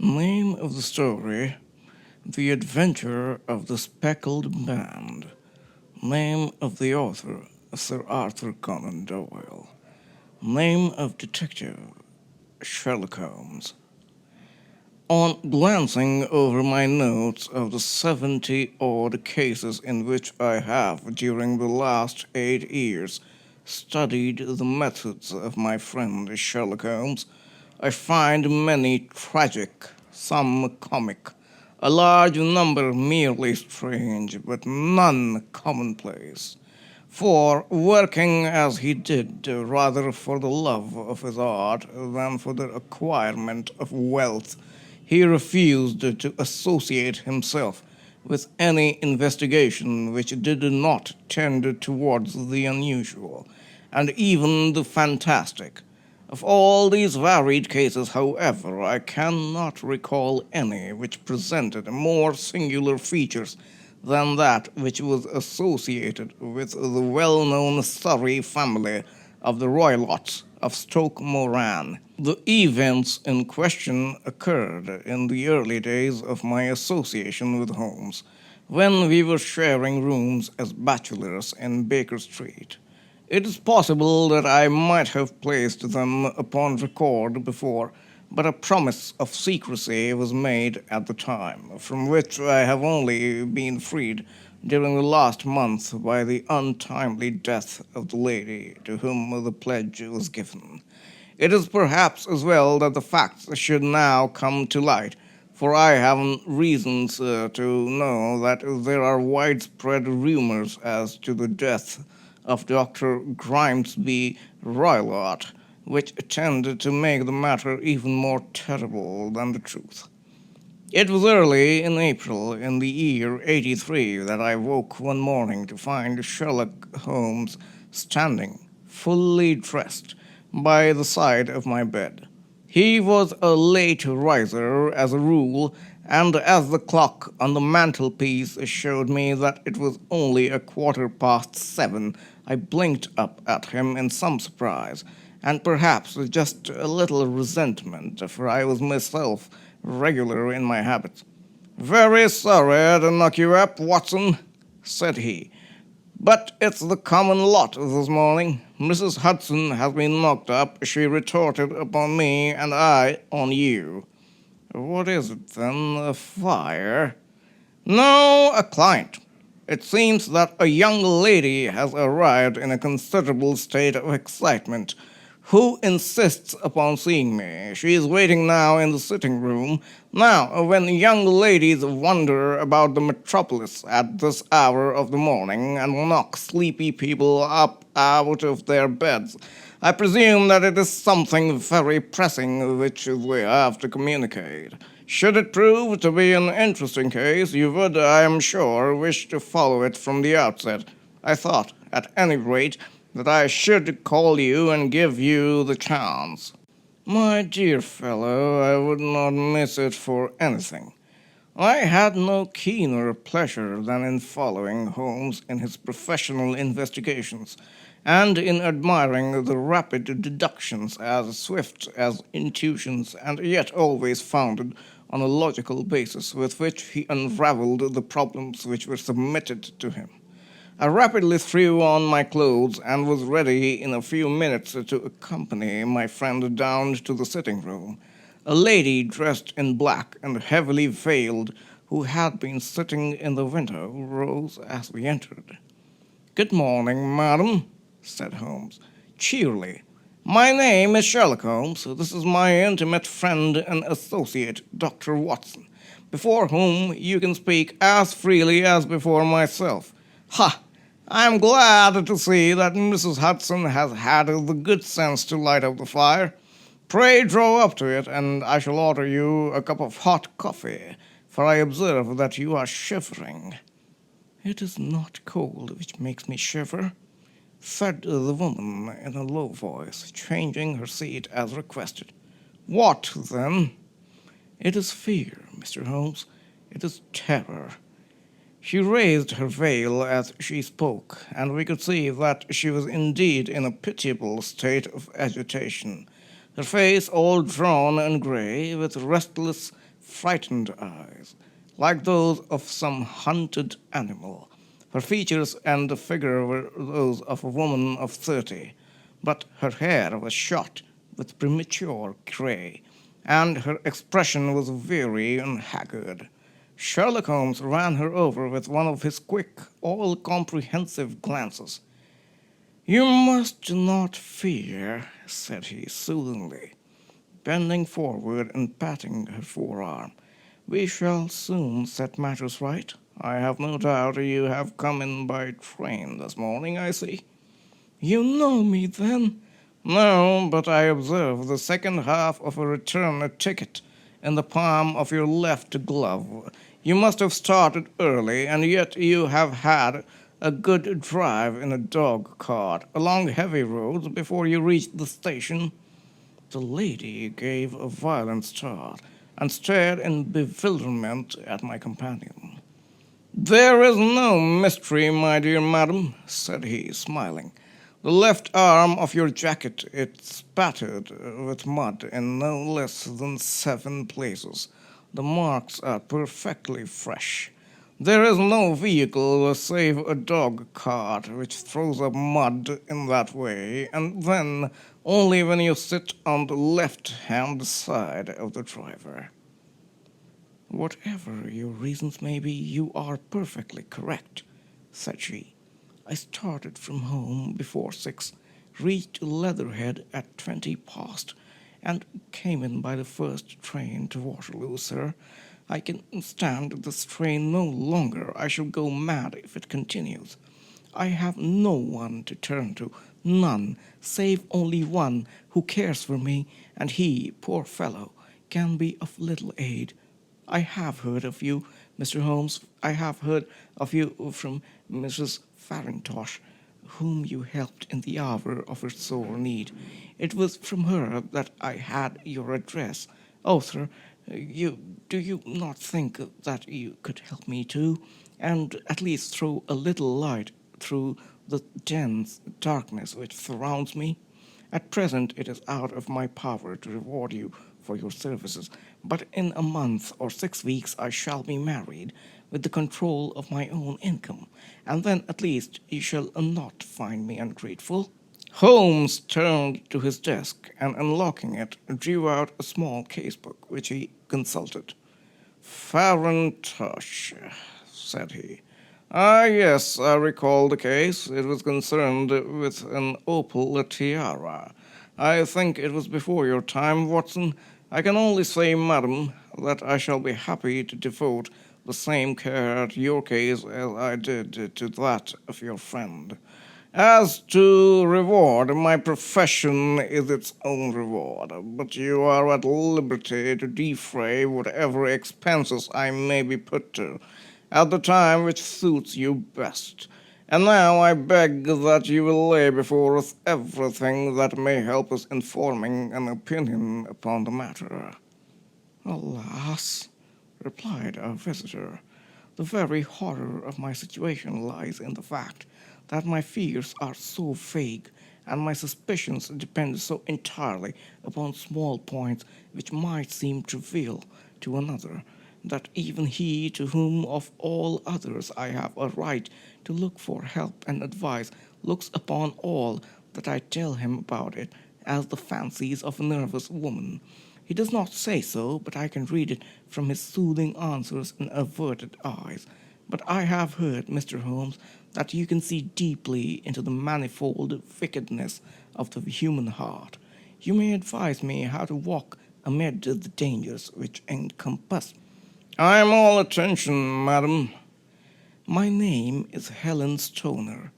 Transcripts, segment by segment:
Name of the story: The Adventure of the Speckled Band. Name of the author: Sir Arthur Conan Doyle. Name of detective: Sherlock Holmes. On glancing over my notes of the 70-odd cases in which I have, during the last 8 years, studied the methods of my friend Sherlock Holmes, I find many tragic, some comic, a large number merely strange, but none commonplace. For, working as he did, rather for the love of his art than for the acquirement of wealth, he refused to associate himself with any investigation which did not tend towards the unusual, and even the fantastic. Of all these varied cases, however, I cannot recall any which presented more singular features than that which was associated with the well-known Surrey family of the Roylotts of Stoke Moran. The events in question occurred in the early days of my association with Holmes, when we were sharing rooms as bachelors in Baker Street. It is possible that I might have placed them upon record before, but a promise of secrecy was made at the time, from which I have only been freed during the last month by the untimely death of the lady to whom the pledge was given. It is perhaps as well that the facts should now come to light, for I have reasons to know that there are widespread rumors as to the death of Dr. Grimesby Roylott, which tend to make the matter even more terrible than the truth. It was early in April in the year 83 that I woke one morning to find Sherlock Holmes standing, fully dressed, by the side of my bed. He was a late riser, as a rule, and as the clock on the mantelpiece showed me that it was only 7:15, I blinked up at him in some surprise, and perhaps just a little resentment, for I was myself regular in my habits. "Very sorry to knock you up, Watson," said he, "but it's the common lot this morning. Mrs. Hudson has been knocked up. She retorted upon me, and I on you." "What is it, then? A fire?" "No, a client. It seems that a young lady has arrived in a considerable state of excitement, who insists upon seeing me. She is waiting now in the sitting-room. Now, when young ladies wander about the metropolis at this hour of the morning and knock sleepy people up out of their beds, I presume that it is something very pressing which they have to communicate. Should it prove to be an interesting case, you would, I am sure, wish to follow it from the outset. I thought, at any rate, that I should call you and give you the chance." "My dear fellow, I would not miss it for anything." I had no keener pleasure than in following Holmes in his professional investigations, and in admiring the rapid deductions as swift as intuitions, and yet always founded on a logical basis with which he unraveled the problems which were submitted to him. I rapidly threw on my clothes and was ready in a few minutes to accompany my friend down to the sitting-room. A lady dressed in black and heavily veiled, who had been sitting in the window, rose as we entered. "Good morning, madam," said Holmes, cheerily. "My name is Sherlock Holmes. This is my intimate friend and associate, Dr. Watson, before whom you can speak as freely as before myself. Ha! I am glad to see that Mrs. Hudson has had the good sense to light up the fire. Pray draw up to it, and I shall order you a cup of hot coffee, for I observe that you are shivering." "It is not cold which makes me shiver," said the woman in a low voice, changing her seat as requested. "What, then?" "It is fear, Mr. Holmes. It is terror." She raised her veil as she spoke, and we could see that she was indeed in a pitiable state of agitation. her face all drawn and grey, with restless, frightened eyes, like those of some hunted animal. Her features and figure were those of a woman of 30, but her hair was shot with premature grey, and her expression was weary and haggard. Sherlock Holmes ran her over with one of his quick, all comprehensive glances. "You must not fear," said he soothingly, bending forward and patting her forearm. "We shall soon set matters right. I have no doubt you have come in by train this morning, I see." "You know me, then?" "No, but I observe the second half of a return ticket in the palm of your left glove. You must have started early, and yet you have had a good drive in a dog cart along heavy roads before you reached the station." The lady gave a violent start and stared in bewilderment at my companion. "There is no mystery, my dear madam," said he, smiling. "The left arm of your jacket is spattered with mud in no less than 7 places. The marks are perfectly fresh. There is no vehicle save a dog cart which throws up mud in that way, and then only when you sit on the left-hand side of the driver." "Whatever your reasons may be, you are perfectly correct," said she. "I started from home before 6, reached Leatherhead at 20 past, and came in by the first train to Waterloo, sir. I can stand this train no longer. I shall go mad if it continues. I have no one to turn to, none, save only one who cares for me, and he, poor fellow, can be of little aid. I have heard of you, Mr. Holmes. I have heard of you from Mrs. Farintosh, whom you helped in the hour of her sore need. It was from her that I had your address. Oh, sir, do you not think that you could help me too, and at least throw a little light through the dense darkness which surrounds me? At present it is out of my power to reward you for your services, but in a month or 6 weeks I shall be married, with the control of my own income, and then at least you shall not find me ungrateful." Holmes turned to his desk and, unlocking it, drew out a small case-book which he consulted. "Farintosh," said he. "Ah, yes, I recall the case. It was concerned with an opal tiara. I think it was before your time, Watson. I can only say, madam, that I shall be happy to devote the same care to your case as I did to that of your friend. As to reward, my profession is its own reward, but you are at liberty to defray whatever expenses I may be put to, at the time which suits you best. And now I beg that you will lay before us everything that may help us in forming an opinion upon the matter." "Alas," replied our visitor, "the very horror of my situation lies in the fact that my fears are so vague, and my suspicions depend so entirely upon small points which might seem trivial to another, that even he to whom of all others I have a right to look for help and advice looks upon all that I tell him about it as the fancies of a nervous woman. He does not say so, but I can read it from his soothing answers and averted eyes. But I have heard, Mr. Holmes, that you can see deeply into the manifold wickedness of the human heart. You may advise me how to walk amid the dangers which encompass." "I am all attention, madam." "My name is Helen Stoner,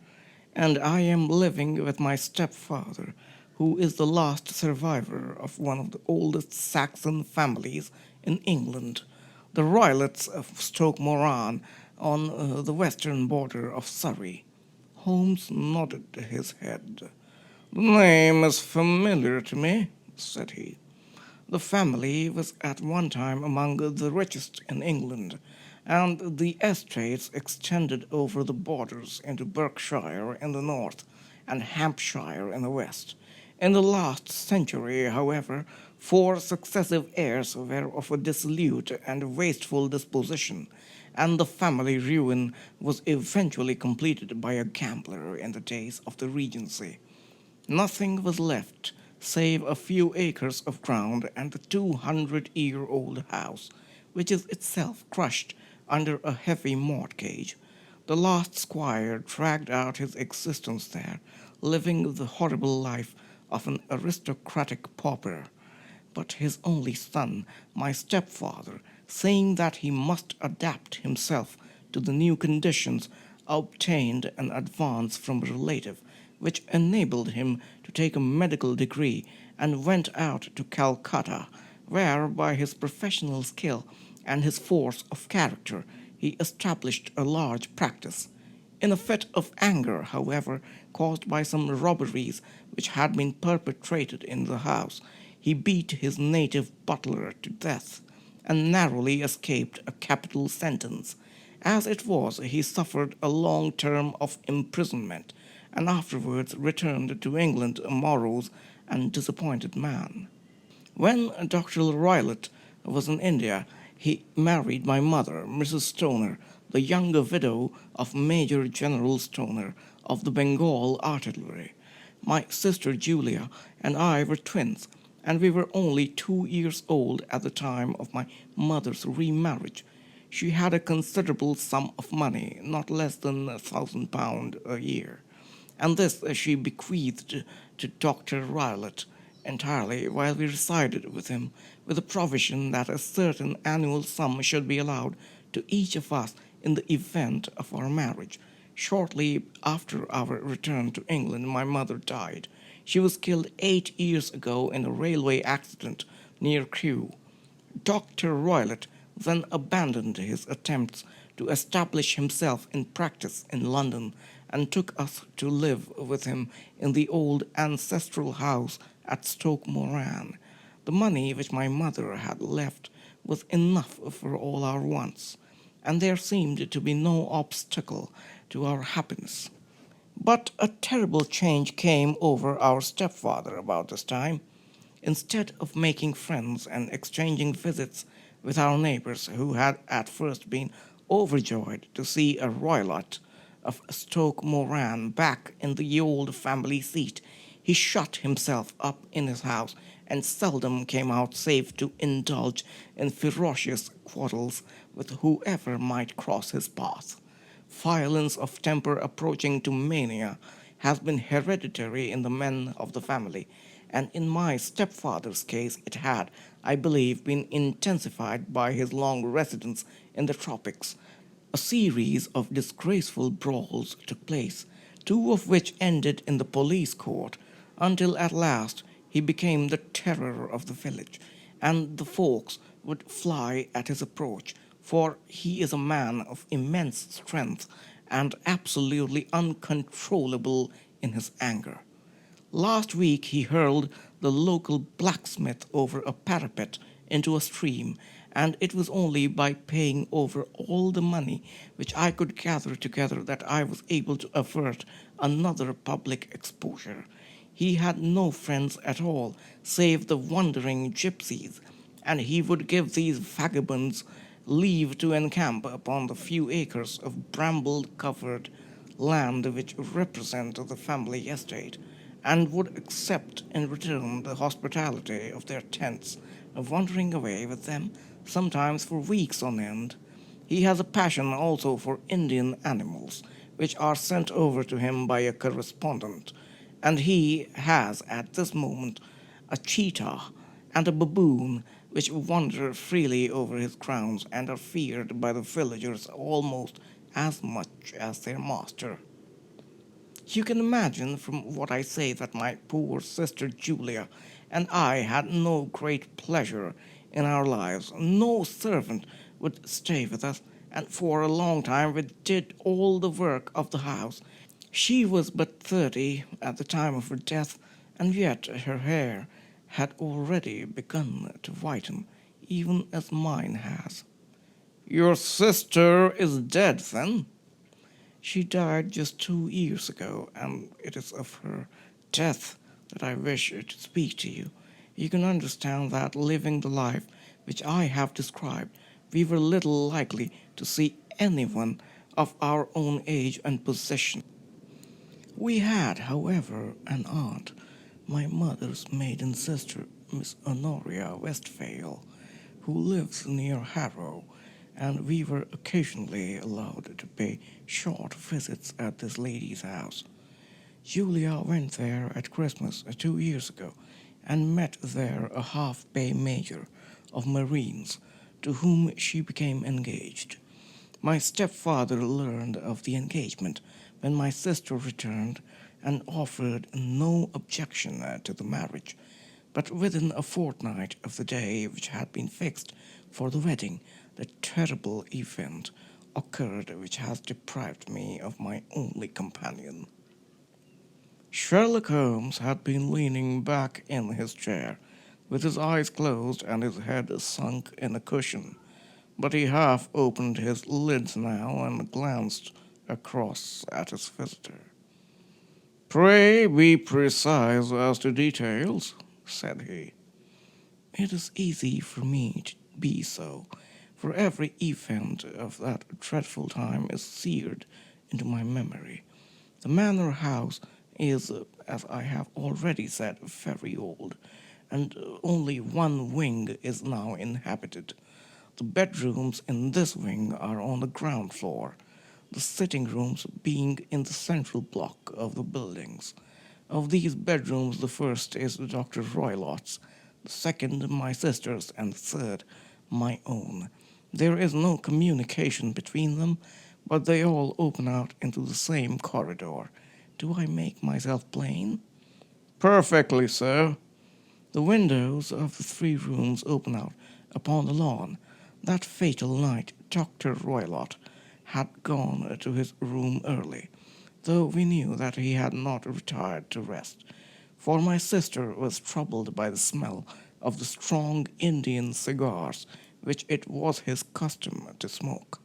and I am living with my stepfather, who is the last survivor of one of the oldest Saxon families in England, the Roylotts of Stoke Moran, on the western border of Surrey." Holmes nodded his head. "The name is familiar to me," said he. "The family was at one time among the richest in England, and the estates extended over the borders into Berkshire in the north and Hampshire in the west. In the last century, however, four successive heirs were of a dissolute and wasteful disposition, and the family ruin was eventually completed by a gambler in the days of the Regency. Nothing was left save a few acres of ground and the 200-year-old house, which is itself crushed under a heavy mortgage. The last squire dragged out his existence there, living the horrible life of an aristocratic pauper. But his only son, my stepfather, saying that he must adapt himself to the new conditions, obtained an advance from a relative, which enabled him to take a medical degree and went out to Calcutta, where, by his professional skill and his force of character, he established a large practice. In a fit of anger, however, caused by some robberies which had been perpetrated in the house, he beat his native butler to death, and narrowly escaped a capital sentence. As it was, he suffered a long term of imprisonment, and afterwards returned to England a morose and disappointed man. When Dr. Roylott was in India, he married my mother, Mrs. Stoner, the younger widow of Major General Stoner of the Bengal Artillery. My sister Julia and I were twins, and we were only 2 years old at the time of my mother's remarriage. She had a considerable sum of money, not less than £1,000 a year, and this she bequeathed to Dr. Roylott entirely while we resided with him, with the provision that a certain annual sum should be allowed to each of us in the event of our marriage. Shortly after our return to England, my mother died. She was killed 8 years ago in a railway accident near Crewe. Dr. Roylott then abandoned his attempts to establish himself in practice in London and took us to live with him in the old ancestral house at Stoke Moran. The money which my mother had left was enough for all our wants, and there seemed to be no obstacle to our happiness. But a terrible change came over our stepfather about this time. Instead of making friends and exchanging visits with our neighbors, who had at first been overjoyed to see a Roylott of Stoke Moran back in the old family seat, he shut himself up in his house and seldom came out save to indulge in ferocious quarrels with whoever might cross his path. Violence of temper approaching to mania has been hereditary in the men of the family, and in my stepfather's case it had, I believe, been intensified by his long residence in the tropics. A series of disgraceful brawls took place, two of which ended in the police court, until at last he became the terror of the village, and the folks would fly at his approach, for he is a man of immense strength and absolutely uncontrollable in his anger. Last week he hurled the local blacksmith over a parapet into a stream, and it was only by paying over all the money which I could gather together that I was able to avert another public exposure. He had no friends at all, save the wandering gypsies, and he would give these vagabonds leave to encamp upon the few acres of bramble-covered land which represent the family estate, and would accept in return the hospitality of their tents, wandering away with them, sometimes for weeks on end. He has a passion also for Indian animals, which are sent over to him by a correspondent, and he has at this moment a cheetah and a baboon which wander freely over his grounds and are feared by the villagers almost as much as their master. You can imagine from what I say that my poor sister Julia and I had no great pleasure in our lives. No servant would stay with us, and for a long time we did all the work of the house. She was but 30 at the time of her death, and yet her hair had already begun to whiten, even as mine has. Your sister is dead, then? She died just 2 years ago, and it is of her death that I wish to speak to you. You can understand that living the life which I have described, we were little likely to see anyone of our own age and position. We had, however, an aunt, my mother's maiden sister, Miss Honoria Westphale, who lives near Harrow, and we were occasionally allowed to pay short visits at this lady's house. Julia went there at Christmas 2 years ago and met there a half-pay major of Marines to whom she became engaged. My stepfather learned of the engagement when my sister returned and offered no objection to the marriage, but within a fortnight of the day which had been fixed for the wedding, the terrible event occurred which has deprived me of my only companion. Sherlock Holmes had been leaning back in his chair, with his eyes closed and his head sunk in a cushion, but he half opened his lids now and glanced across at his visitor. "Pray be precise as to details," said he. "It is easy for me to be so, for every event of that dreadful time is seared into my memory. The manor house is, as I have already said, very old, and only one wing is now inhabited. The bedrooms in this wing are on the ground floor, the sitting rooms being in the central block of the buildings. Of these bedrooms, the first is Dr. Roylott's, the second my sister's, and the third my own. There is no communication between them, but they all open out into the same corridor. Do I make myself plain?" "Perfectly, sir." "The windows of the three rooms open out upon the lawn. That fatal night Dr. Roylott had gone to his room early, though we knew that he had not retired to rest, for my sister was troubled by the smell of the strong Indian cigars which it was his custom to smoke.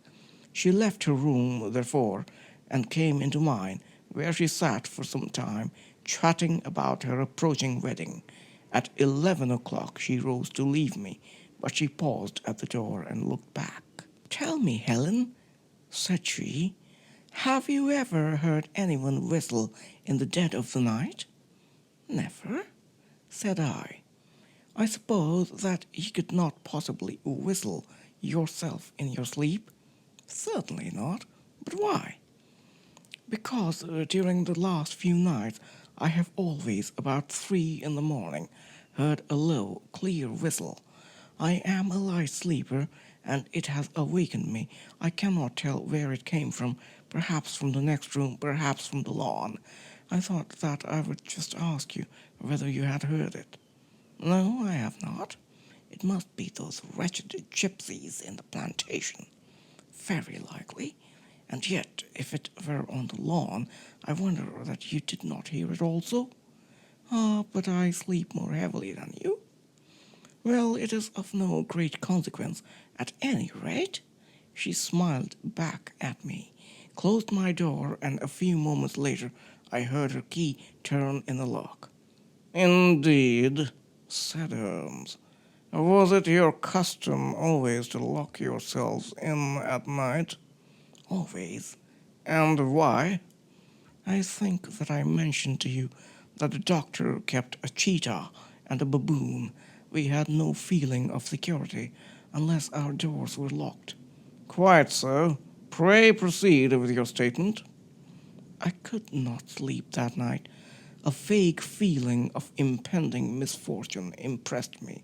She left her room, therefore, and came into mine, where she sat for some time, chatting about her approaching wedding. At 11 o'clock she rose to leave me, but she paused at the door and looked back. "Tell me, Helen," said she, "have you ever heard anyone whistle in the dead of the night?" "Never," said I. "I suppose that you could not possibly whistle yourself in your sleep?" "Certainly not. But why?" "Because during the last few nights I have always, about 3 in the morning, heard a low, clear whistle. I am a light sleeper, and it has awakened me. I cannot tell where it came from, perhaps from the next room, perhaps from the lawn. I thought that I would just ask you whether you had heard it." "No, I have not. It must be those wretched gypsies in the plantation." "Very likely. And yet, if it were on the lawn, I wonder that you did not hear it also." "Ah, but I sleep more heavily than you." "Well, it is of no great consequence, at any rate." She smiled back at me, closed my door, and a few moments later I heard her key turn in the lock. "Indeed," said Holmes. "Was it your custom always to lock yourselves in at night?" "Always." "And why?" "I think that I mentioned to you that the doctor kept a cheetah and a baboon. We had no feeling of security unless our doors were locked." "Quite so. Pray proceed with your statement." "I could not sleep that night. A vague feeling of impending misfortune impressed me.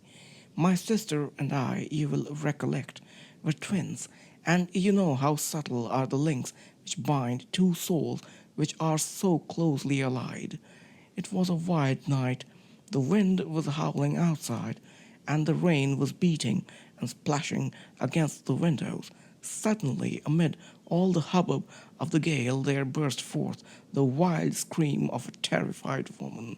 My sister and I, you will recollect, were twins, and you know how subtle are the links which bind two souls which are so closely allied. It was a wild night. The wind was howling outside, and the rain was beating and splashing against the windows. Suddenly, amid all the hubbub of the gale, there burst forth the wild scream of a terrified woman.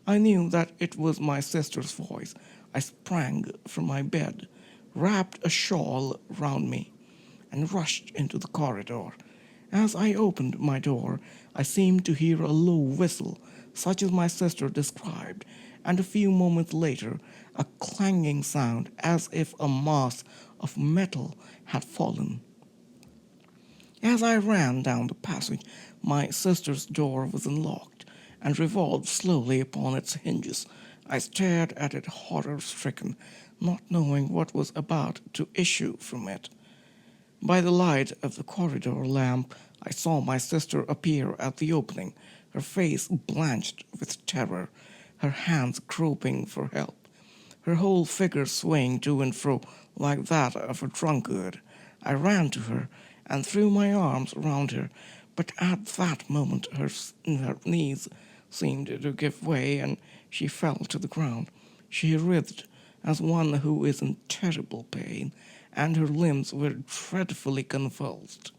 I knew that it was my sister's voice. I sprang from my bed, wrapped a shawl round me, and rushed into the corridor. As I opened my door, I seemed to hear a low whistle, such as my sister described, and a few moments later, a clanging sound as if a mass of metal had fallen. As I ran down the passage, my sister's door was unlocked and revolved slowly upon its hinges. I stared at it horror stricken, not knowing what was about to issue from it. By the light of the corridor lamp, I saw my sister appear at the opening, her face blanched with terror, her hands groping for help, her whole figure swaying to and fro like that of a drunkard. I ran to her and threw my arms round her, but at that moment her knees seemed to give way and she fell to the ground. She writhed as one who is in terrible pain, and her limbs were dreadfully convulsed.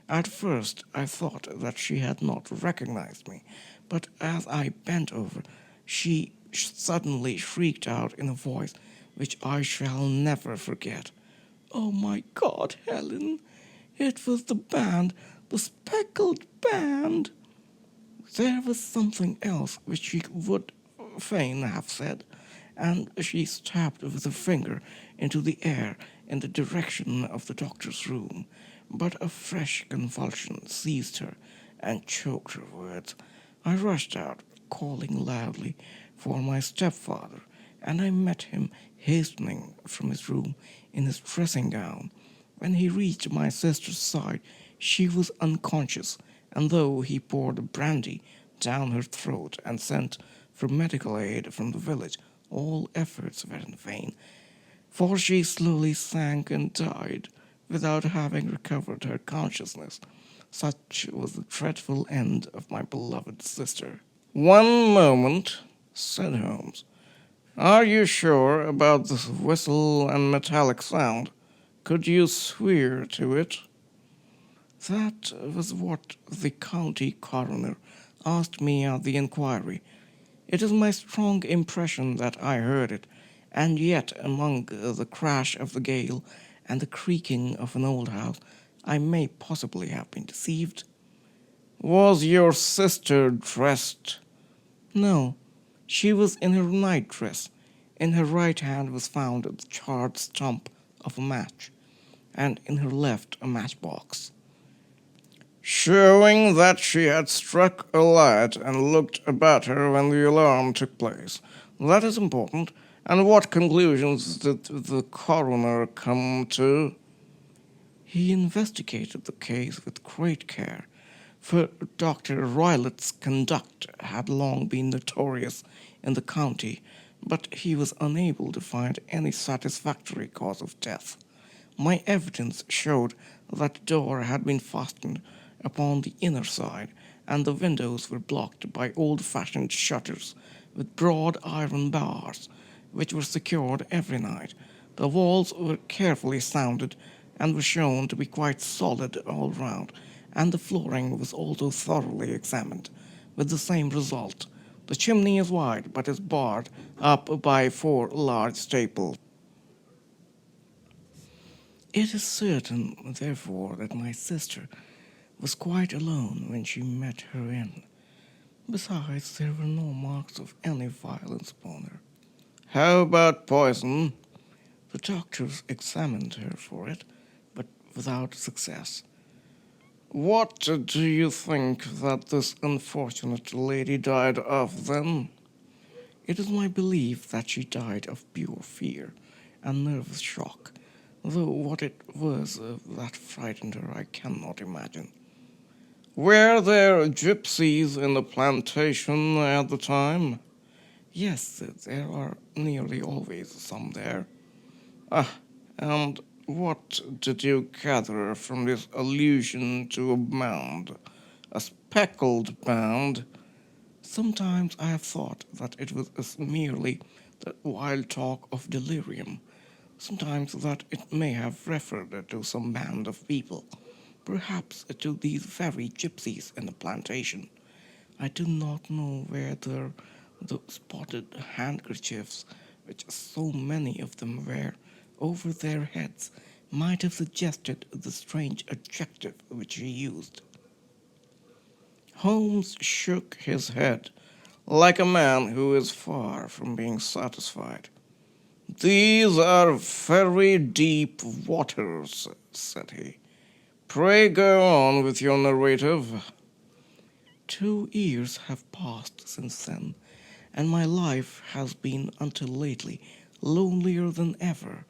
At first I thought that she had not recognized me, but as I bent over, she suddenly shrieked out in a voice which I shall never forget. "Oh my God, Helen! It was the band, the speckled band!" There was something else which she would fain have said, and she stabbed with her finger into the air in the direction of the doctor's room, but a fresh convulsion seized her and choked her words. I rushed out, calling loudly for my stepfather, and I met him hastening from his room in his dressing gown. When he reached my sister's side, she was unconscious, and though he poured brandy down her throat and sent for medical aid from the village, all efforts were in vain, for she slowly sank and died without having recovered her consciousness. Such was the dreadful end of my beloved sister. "One moment," said Holmes. "Are you sure about this whistle and metallic sound? Could you swear to it?" That was what the county coroner asked me at the inquiry. It is my strong impression that I heard it, and yet among the crash of the gale and the creaking of an old house, I may possibly have been deceived. "Was your sister dressed?" "No, she was in her night-dress. In her right hand was found the charred stump of a match, and in her left a matchbox." "Showing that she had struck a light and looked about her when the alarm took place. That is important. And what conclusions did the coroner come to?" "He investigated the case with great care, for Dr. Roylett's conduct had long been notorious in the county, but he was unable to find any satisfactory cause of death. My evidence showed that the door had been fastened upon the inner side, and the windows were blocked by old-fashioned shutters with broad iron bars, which were secured every night. The walls were carefully sounded and were shown to be quite solid all round, and the flooring was also thoroughly examined, with the same result. The chimney is wide, but is barred up by 4 large staples. It is certain, therefore, that my sister was quite alone when she met her end. Besides, there were no marks of any violence upon her." "How about poison?" "The doctors examined her for it, but without success." "What do you think that this unfortunate lady died of, then?" "It is my belief that she died of pure fear and nervous shock, though what it was that frightened her I cannot imagine." "Were there gypsies in the plantation at the time?" "Yes, there are nearly always some there." "And what did you gather from this allusion to a band? A speckled band?" "Sometimes I have thought that it was merely the wild talk of delirium. Sometimes that it may have referred to some band of people, perhaps to these very gypsies in the plantation. I do not know whether the spotted handkerchiefs, which so many of them wear over their heads, might have suggested the strange adjective which he used." Holmes shook his head, like a man who is far from being satisfied. "These are very deep waters," said he. "Pray go on with your narrative." 2 years have passed since then, and my life has been until lately lonelier than ever.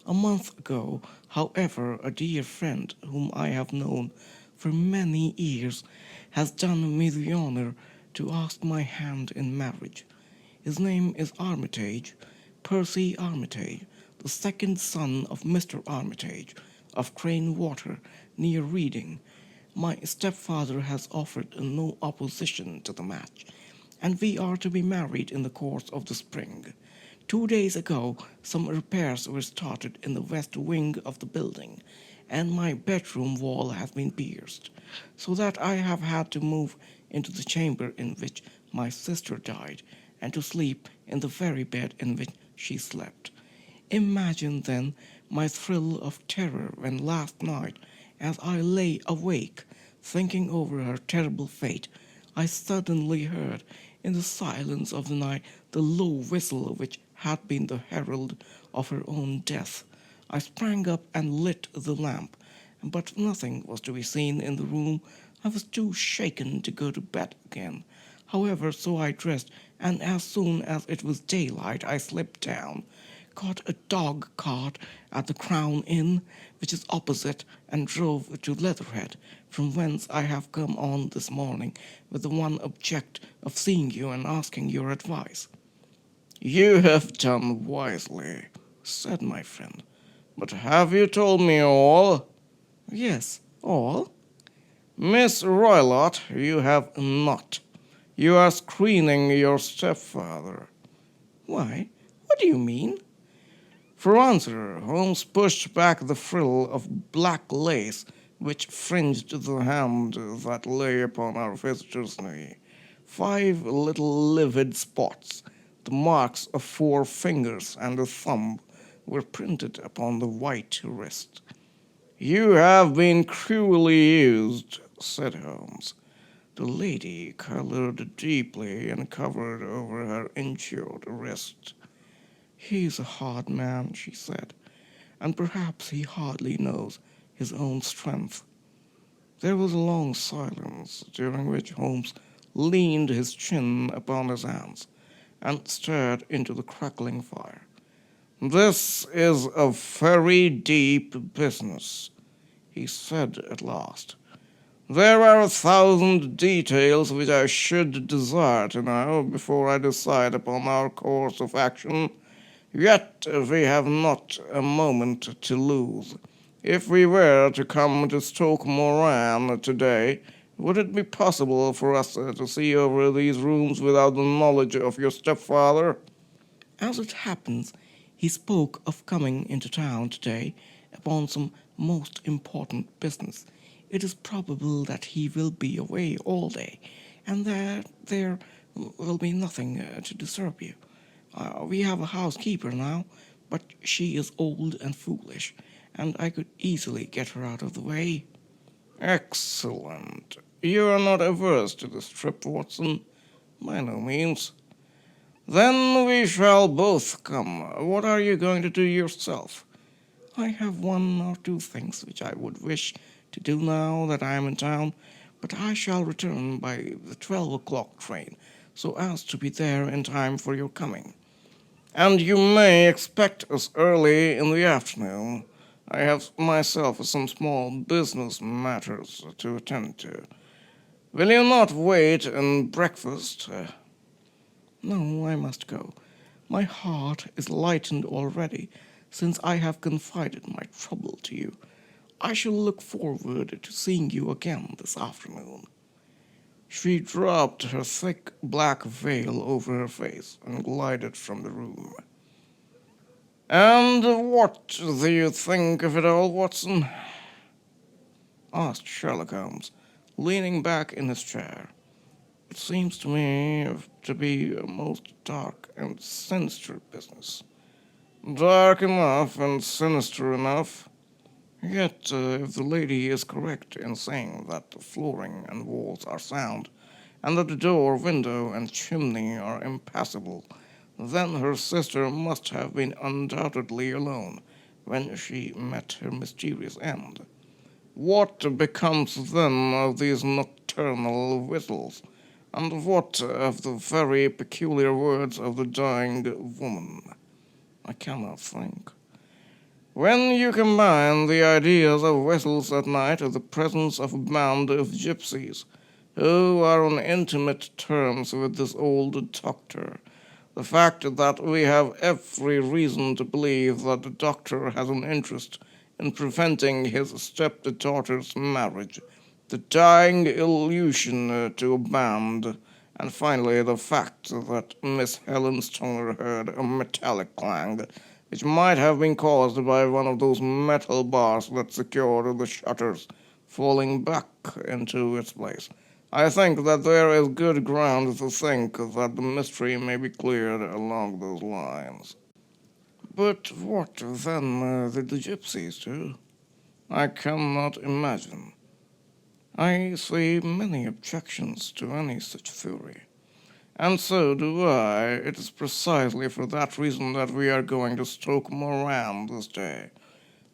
A month ago, however, a dear friend whom I have known for many years has done me the honor to ask my hand in marriage. His name is Armitage, Percy Armitage, the second son of Mr. Armitage, of Crane Water, near Reading. My stepfather has offered no opposition to the match, and we are to be married in the course of the spring. 2 days ago, some repairs were started in the west wing of the building, and my bedroom wall has been pierced, so that I have had to move into the chamber in which my sister died, and to sleep in the very bed in which she slept. Imagine, then, my thrill of terror when last night, as I lay awake, thinking over her terrible fate, I suddenly heard, in the silence of the night, the low whistle which had been the herald of her own death. I sprang up and lit the lamp, but nothing was to be seen in the room. I was too shaken to go to bed again. However, so I dressed, and as soon as it was daylight I slipped down, caught a dog cart at the Crown Inn, which is opposite, and drove to Leatherhead, from whence I have come on this morning with the one object of seeing you and asking your advice." "You have done wisely," said my friend. "But have you told me all?" "Yes, all." "Miss Roylott, you have not. You are screening your stepfather." "Why, what do you mean?" For answer, Holmes pushed back the frill of black lace which fringed the hand that lay upon our visitor's knee. 5 little livid spots, the marks of 4 fingers and a thumb, were printed upon the white wrist. "You have been cruelly used," said Holmes. The lady colored deeply and covered over her injured wrist. "He is a hard man," she said, "and perhaps he hardly knows his own strength." There was a long silence, during which Holmes leaned his chin upon his hands and stared into the crackling fire. "This is a very deep business," he said at last. "There are 1,000 details which I should desire to know before I decide upon our course of action. Yet we have not a moment to lose. If we were to come to Stoke Moran today, would it be possible for us to see over these rooms without the knowledge of your stepfather?" As it happens, he spoke of coming into town today upon some most important business. It is probable that he will be away all day, and that there will be nothing to disturb you. We have a housekeeper now, but she is old and foolish, and I could easily get her out of the way." "Excellent. You are not averse to this trip, Watson?" "By no means." "Then we shall both come. What are you going to do yourself?" "I have 1 or 2 things which I would wish to do now that I am in town, but I shall return by the 12 o'clock train, so as to be there in time for your coming." "And you may expect us early in the afternoon. I have myself some small business matters to attend to. Will you not wait and breakfast?" "No, I must go. My heart is lightened already, since I have confided my trouble to you. I shall look forward to seeing you again this afternoon." She dropped her thick black veil over her face and glided from the room. "And what do you think of it all, Watson?" asked Sherlock Holmes, leaning back in his chair. "It seems to me to be a most dark and sinister business." "Dark enough and sinister enough. Yet, if the lady is correct in saying that the flooring and walls are sound, and that the door, window, and chimney are impassable, then her sister must have been undoubtedly alone when she met her mysterious end. What becomes then of these nocturnal whistles, and what of the very peculiar words of the dying woman? I cannot think. When you combine the ideas of whistles at night with the presence of a band of gypsies, who are on intimate terms with this old doctor, the fact that we have every reason to believe that the doctor has an interest in preventing his stepdaughter's marriage, the dying allusion to a band, and finally the fact that Miss Helen Stoner heard a metallic clang, which might have been caused by one of those metal bars that secured the shutters falling back into its place. I think that there is good ground to think that the mystery may be cleared along those lines. But what then did the gypsies do? I cannot imagine. I see many objections to any such theory. And so do I. It is precisely for that reason that we are going to Stoke Moran this day.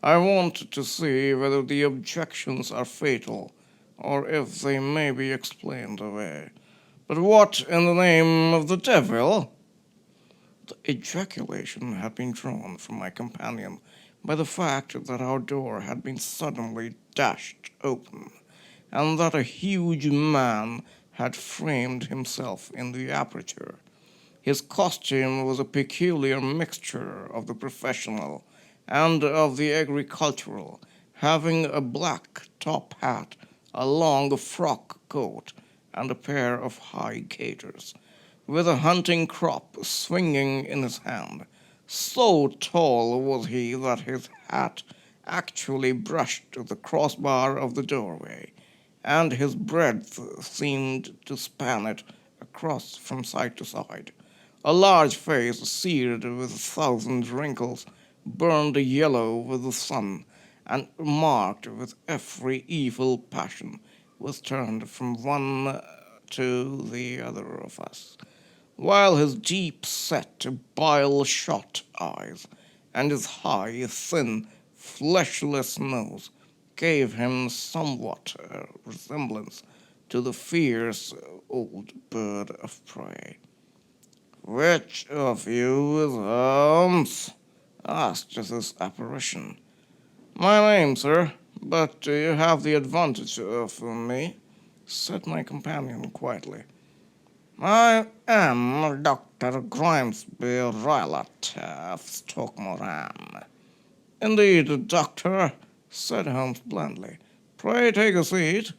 I want to see whether the objections are fatal, or if they may be explained away. But what in the name of the devil? The ejaculation had been drawn from my companion by the fact that our door had been suddenly dashed open, and that a huge man had framed himself in the aperture. His costume was a peculiar mixture of the professional and of the agricultural, having a black top hat, a long frock coat, and a pair of high gaiters, with a hunting crop swinging in his hand. So tall was he that his hat actually brushed the crossbar of the doorway, and his breadth seemed to span it across from side to side. A large face, seared with 1,000 wrinkles, burned yellow with the sun, and marked with every evil passion, was turned from one to the other of us, while his deep-set, bile-shot eyes and his high, thin, fleshless nose gave him somewhat a resemblance to the fierce old bird of prey. "Which of you is Holmes?" asked this apparition. "My name, sir, but you have the advantage of me," said my companion quietly. "I am Dr. Grimesby Rylott of Stoke Moran." "Indeed, doctor," said Holmes blandly. "Pray take a seat."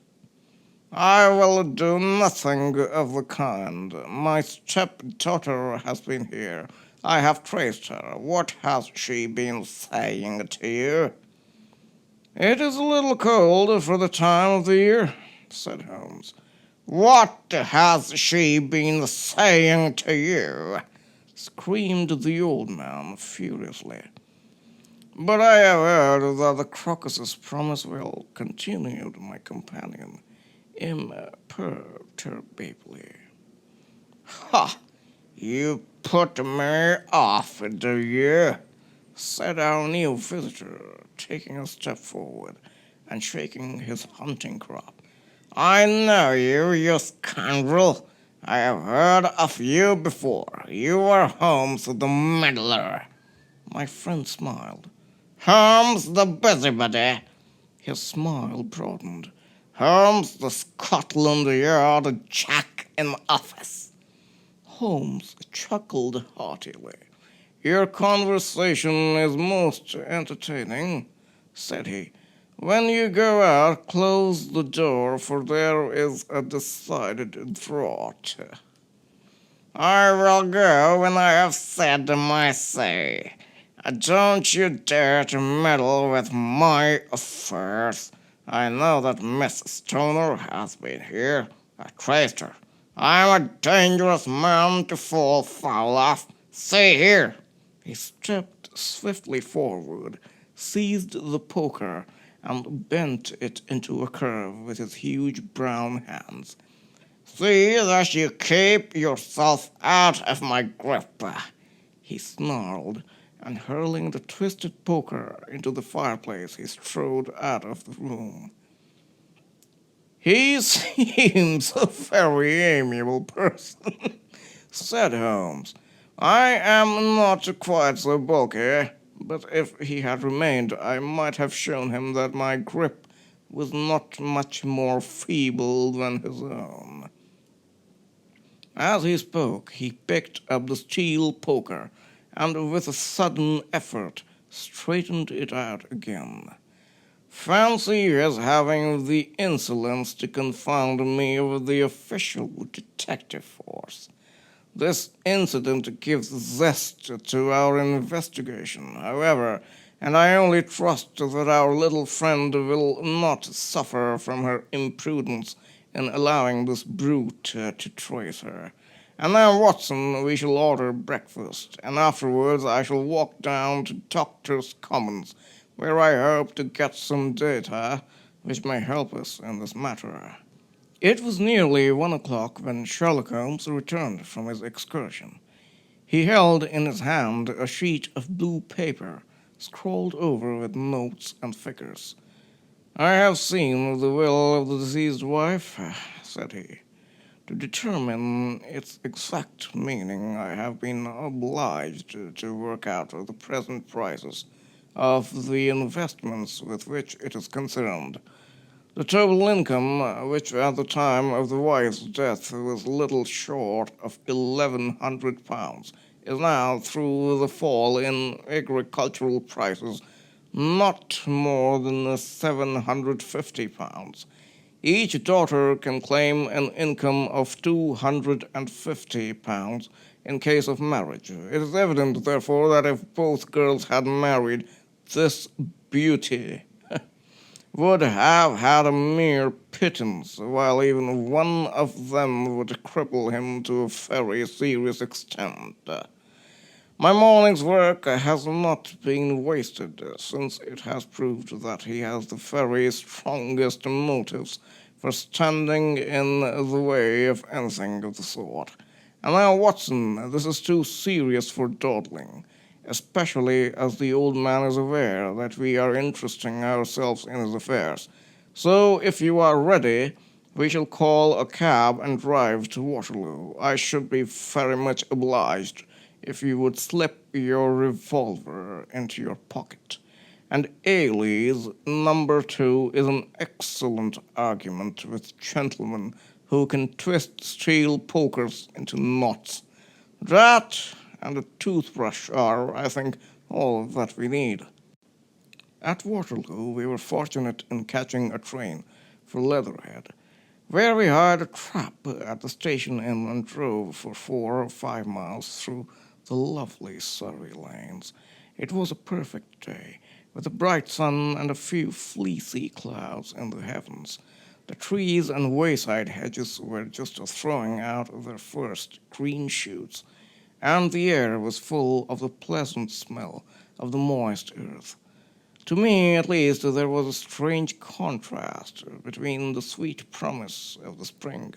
"I will do nothing of the kind. My stepdaughter has been here. I have traced her. What has she been saying to you?" "It is a little cold for the time of the year," said Holmes. "What has she been saying to you?" screamed the old man furiously. "But I have heard that the crocuses promise well," continued my companion imperturbably. "Ha! You put me off, do you?" said our new visitor, taking a step forward and shaking his hunting crop. "I know you, you scoundrel. I have heard of you before. You are Holmes the meddler." My friend smiled. "Holmes the busybody." His smile broadened. "Holmes the Scotland Yard Jack in office." Holmes chuckled heartily. "Your conversation is most entertaining," said he. "When you go out, close the door, for there is a decided draught." "I will go when I have said my say. Don't you dare to meddle with my affairs. I know that Miss Stoner has been here. I traced her. I'm a dangerous man to fall foul of. See here." He stepped swiftly forward, seized the poker, and bent it into a curve with his huge brown hands. See that you keep yourself out of my grip, he snarled, and hurling the twisted poker into the fireplace, he strode out of the room. He seems a very amiable person, said Holmes. I am not quite so bulky, but if he had remained, I might have shown him that my grip was not much more feeble than his own. As he spoke, he picked up the steel poker and, with a sudden effort, straightened it out again. Fancy his having the insolence to confound me with the official detective force. This incident gives zest to our investigation, however, and I only trust that our little friend will not suffer from her imprudence in allowing this brute to trace her. And now, Watson, we shall order breakfast, and afterwards I shall walk down to Doctor's Commons, where I hope to get some data which may help us in this matter. It was nearly 1 o'clock when Sherlock Holmes returned from his excursion. He held in his hand a sheet of blue paper, scrawled over with notes and figures. "I have seen the will of the deceased wife," said he. "To determine its exact meaning, I have been obliged to work out the present prices of the investments with which it is concerned. The total income, which at the time of the wife's death was little short of £1,100, is now, through the fall in agricultural prices, not more than £750. Each daughter can claim an income of £250 in case of marriage. It is evident, therefore, that if both girls had married, this beauty would have had a mere pittance, while even one of them would cripple him to a very serious extent. My morning's work has not been wasted, since it has proved that he has the very strongest motives for standing in the way of anything of the sort. And now, Watson, this is too serious for dawdling, especially as the old man is aware that we are interesting ourselves in his affairs. So, if you are ready, we shall call a cab and drive to Waterloo. I should be very much obliged if you would slip your revolver into your pocket. And Ailey's number 2 is an excellent argument with gentlemen who can twist steel pokers into knots. That and a toothbrush are, I think, all that we need." At Waterloo, we were fortunate in catching a train for Leatherhead, where we hired a trap at the station inn and drove for 4 or 5 miles through the lovely Surrey lanes. It was a perfect day, with a bright sun and a few fleecy clouds in the heavens. The trees and wayside hedges were just throwing out their first green shoots, and the air was full of the pleasant smell of the moist earth. To me, at least, there was a strange contrast between the sweet promise of the spring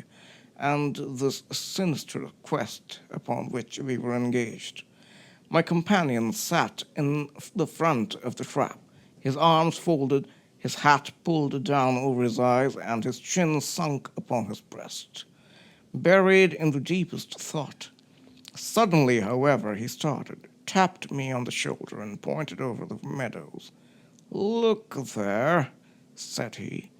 and this sinister quest upon which we were engaged. My companion sat in the front of the trap, his arms folded, his hat pulled down over his eyes, and his chin sunk upon his breast, buried in the deepest thought. Suddenly, however, he started, tapped me on the shoulder, and pointed over the meadows. "Look there," said he.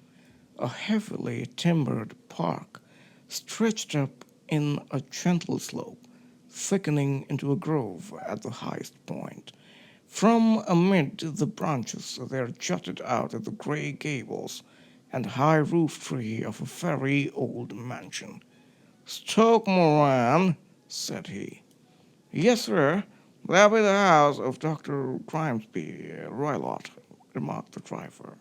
A heavily timbered park stretched up in a gentle slope, thickening into a grove at the highest point. From amid the branches there jutted out the grey gables and high roof tree of a very old mansion. "Stoke Moran," said he. "Yes, sir. That'll be the house of Dr. Grimesby, Roylott," remarked the driver.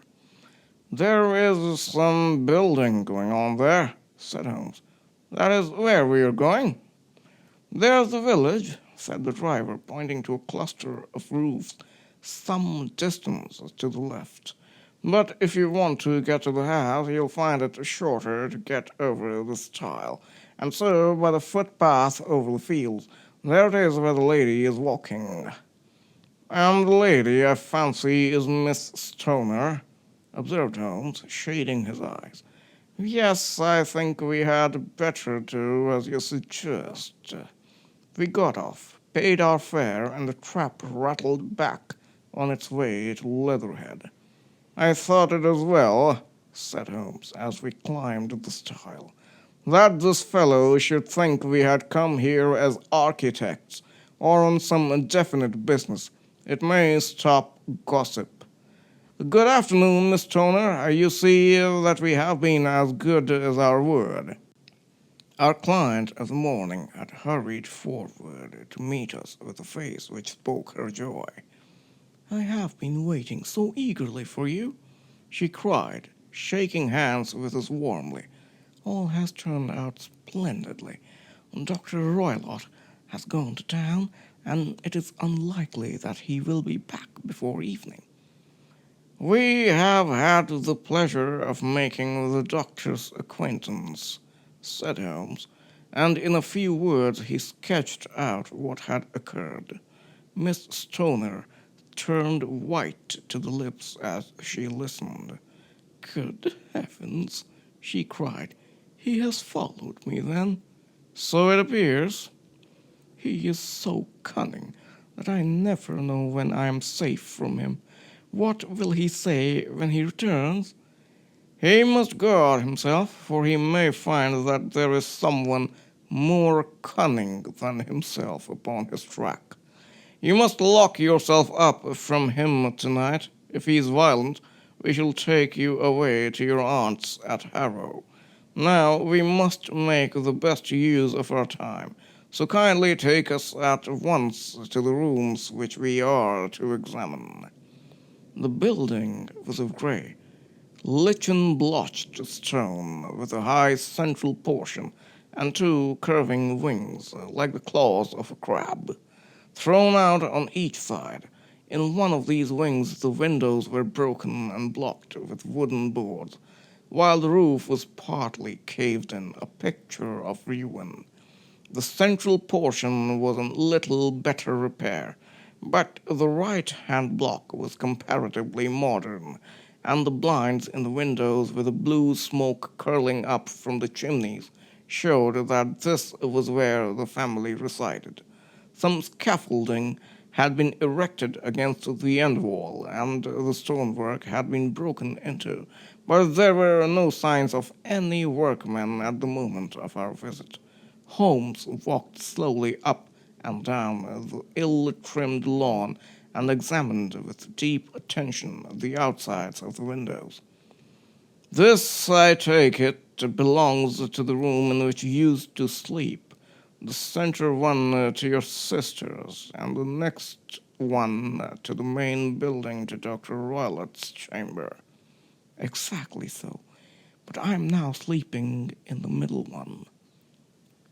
"There is some building going on there," said Holmes. "That is where we are going." "There's the village," said the driver, pointing to a cluster of roofs some distance to the left. But if you want to get to the house, you'll find it shorter to get over the stile. And so, by the footpath over the fields, there it is where the lady is walking. And the lady, I fancy, is Miss Stoner, observed Holmes, shading his eyes. Yes, I think we had better do as you suggest. We got off, paid our fare, and the trap rattled back on its way to Leatherhead. I thought it as well, said Holmes, as we climbed the stile, that this fellow should think we had come here as architects, or on some definite business. It may stop gossip. Good afternoon, Miss Toner. You see that we have been as good as our word. Our client of the morning had hurried forward to meet us with a face which spoke her joy. I have been waiting so eagerly for you, she cried, shaking hands with us warmly. All has turned out splendidly. Dr. Roylott has gone to town, and it is unlikely that he will be back before evening. We have had the pleasure of making the doctor's acquaintance, said Holmes, and in a few words he sketched out what had occurred. Miss Stoner turned white to the lips as she listened. Good heavens, she cried. He has followed me, then? So it appears. He is so cunning that I never know when I am safe from him. What will he say when he returns? He must guard himself, for he may find that there is someone more cunning than himself upon his track. You must lock yourself up from him tonight. If he is violent, we shall take you away to your aunt's at Harrow. Now we must make the best use of our time, so kindly take us at once to the rooms which we are to examine. The building was of grey, lichen-blotched stone, with a high central portion and two curving wings, like the claws of a crab, thrown out on each side. In one of these wings the windows were broken and blocked with wooden boards, while the roof was partly caved in, a picture of ruin. The central portion was in little better repair, but the right-hand block was comparatively modern, and the blinds in the windows with the blue smoke curling up from the chimneys showed that this was where the family resided. Some scaffolding had been erected against the end wall, and the stonework had been broken into, but there were no signs of any workmen at the moment of our visit. Holmes walked slowly up and down the ill-trimmed lawn and examined with deep attention the outsides of the windows. This, I take it, belongs to the room in which you used to sleep, the center one to your sisters, and the next one to the main building to Dr. Roylott's chamber. Exactly so, but I am now sleeping in the middle one.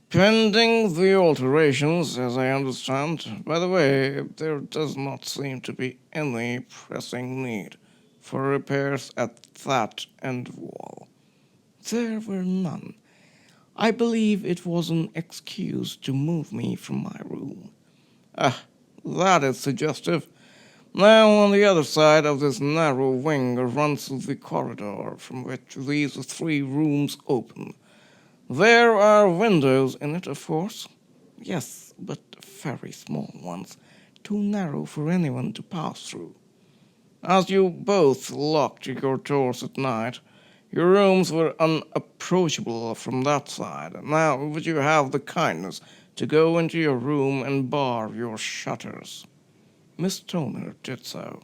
Pending the alterations, as I understand. By the way, there does not seem to be any pressing need for repairs at that end wall. There were none. I believe it was an excuse to move me from my room. That is suggestive. Now, on the other side of this narrow wing runs the corridor from which these three rooms open. There are windows in it, of course. Yes, but very small ones, too narrow for anyone to pass through. As you both locked your doors at night, your rooms were unapproachable from that side. Now, would you have the kindness to go into your room and bar your shutters? Miss Toner did so,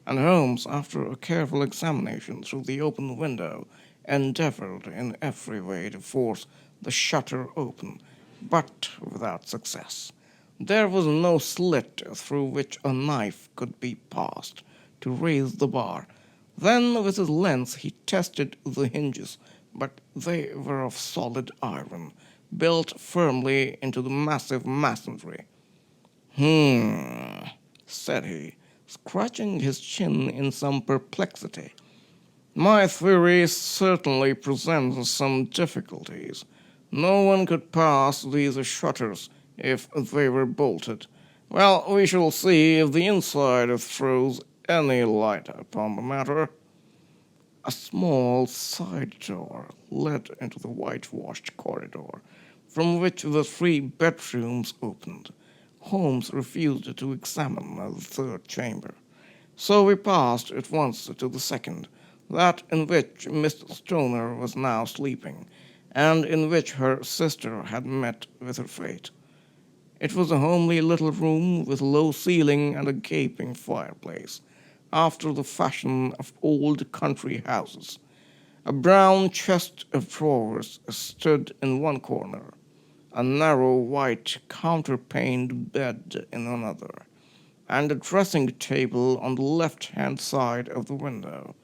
and Holmes, after a careful examination through the open window, endeavored in every way to force the shutter open, but without success. There was no slit through which a knife could be passed to raise the bar. Then with his lens he tested the hinges, but they were of solid iron, built firmly into the massive masonry. Said he, scratching his chin in some perplexity. My theory certainly presents some difficulties. No one could pass these shutters if they were bolted. Well, we shall see if the inside throws any light upon the matter. A small side door led into the whitewashed corridor, from which the three bedrooms opened. Holmes refused to examine the third chamber, so we passed at once to the second, that in which Miss Stoner was now sleeping, and in which her sister had met with her fate. It was a homely little room with a low ceiling and a gaping fireplace, after the fashion of old country houses. A brown chest of drawers stood in one corner, a narrow white counterpaned bed in another, and a dressing table on the left-hand side of the window.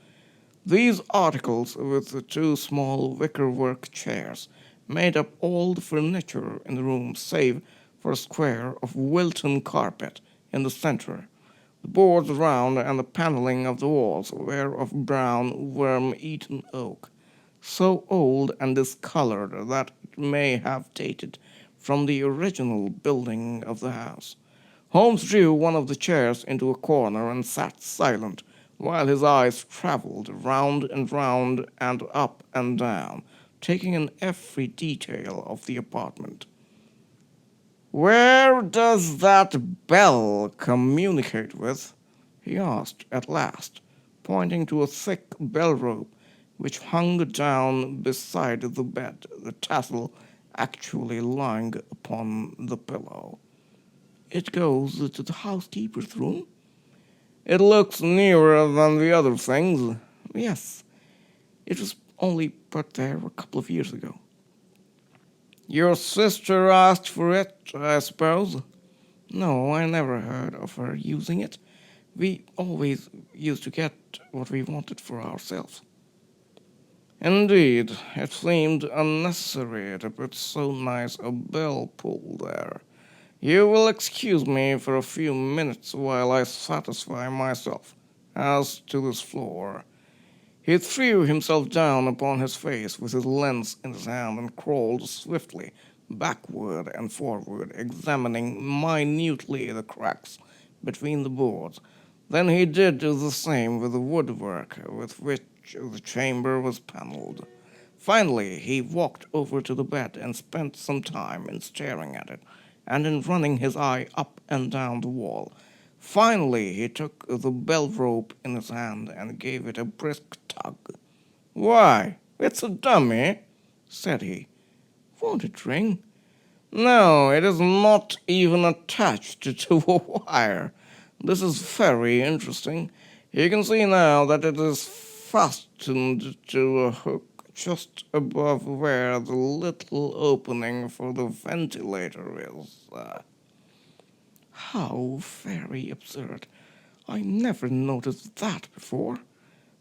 These articles, with the two small wickerwork chairs, made up all the furniture in the room save for a square of Wilton carpet in the center. The boards around and the paneling of the walls were of brown, worm-eaten oak, so old and discolored that it may have dated from the original building of the house. Holmes drew one of the chairs into a corner and sat silent, while his eyes travelled round and up and down, taking in every detail of the apartment. "Where does that bell communicate with?" he asked at last, pointing to a thick bell rope which hung down beside the bed, the tassel actually lying upon the pillow. "It goes to the housekeeper's room." "It looks nearer than the other things." "Yes, it was only put there a couple of years ago." "Your sister asked for it, I suppose?" "No, I never heard of her using it. We always used to get what we wanted for ourselves." "Indeed, it seemed unnecessary to put so nice a bell pull there. You will excuse me for a few minutes while I satisfy myself as to this floor." He threw himself down upon his face with his lens in his hand and crawled swiftly backward and forward, examining minutely the cracks between the boards. Then he did the same with the woodwork with which the chamber was panelled. Finally, he walked over to the bed and spent some time in staring at it, and in running his eye up and down the wall. Finally, he took the bell rope in his hand and gave it a brisk tug. "Why, it's a dummy," said he. "Won't it ring?" "No, it is not even attached to a wire. This is very interesting. You can see now that it is fastened to a hook just above where the little opening for the ventilator is." "How very absurd. I never noticed that before."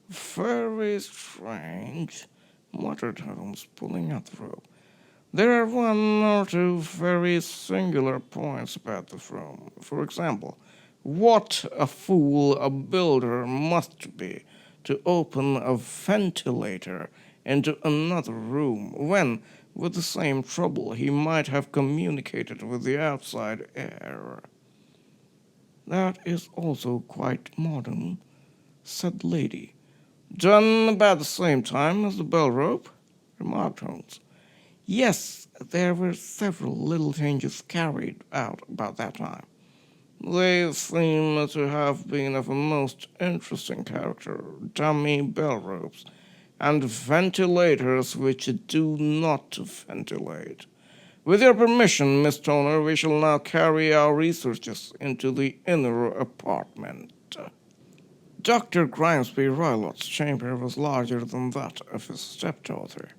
"Very strange," muttered Holmes, pulling at the rope. "There are one or two very singular points about the room. For example, what a fool a builder must be to open a ventilator into another room when, with the same trouble, he might have communicated with the outside air." "That is also quite modern," said the lady. "Done about the same time as the bell rope?" remarked Holmes. "Yes, there were several little changes carried out about that time." "They seem to have been of a most interesting character, dummy bell ropes, and ventilators which do not ventilate. With your permission, Miss Stoner, we shall now carry our researches into the inner apartment." Dr. Grimesby Roylott's chamber was larger than that of his stepdaughter,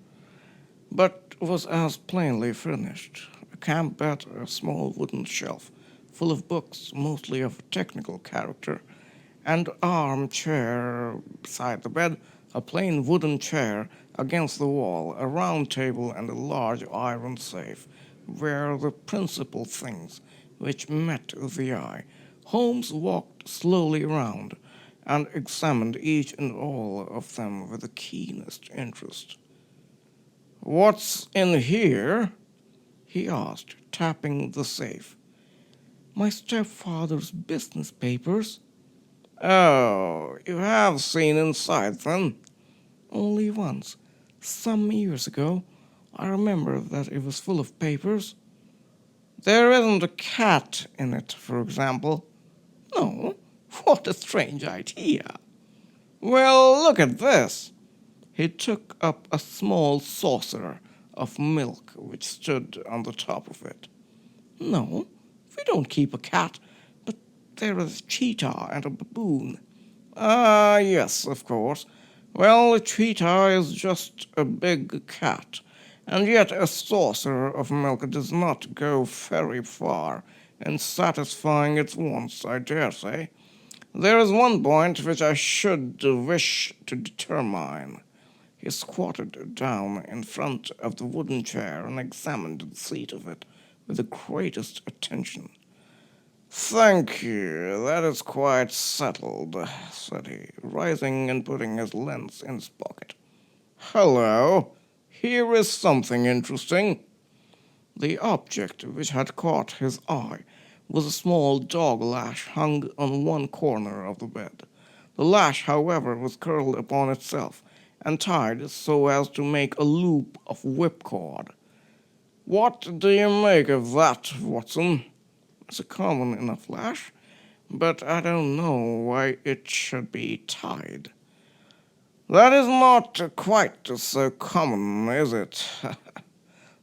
but was as plainly furnished. A camp bed, a small wooden shelf, full of books, mostly of technical character, and armchair beside the bed, a plain wooden chair against the wall, a round table, and a large iron safe were the principal things which met the eye. Holmes walked slowly round, and examined each and all of them with the keenest interest. "What's in here?" he asked, tapping the safe. My stepfather's business papers. "Oh, you have seen inside then?" Only once. Some years ago. I remember that it was full of papers. "There isn't a cat in it, for example." No? What a strange idea. "Well, look at this." He took up a small saucer of milk which stood on the top of it. No, we don't keep a cat, but there is a cheetah and a baboon. Ah, yes, of course. Well, a cheetah is just a big cat, and yet a saucer of milk does not go very far in satisfying its wants, I dare say. There is one point which I should wish to determine. He squatted down in front of the wooden chair and examined the seat of it with the greatest attention. "Thank you, that is quite settled," said he, rising and putting his lens in his pocket. "Hello, here is something interesting." The object which had caught his eye was a small dog lash hung on one corner of the bed. The lash, however, was curled upon itself and tied so as to make a loop of whipcord. "What do you make of that, Watson?" It's a common enough lash, but I don't know why it should be tied." "That is not quite so common, is it?"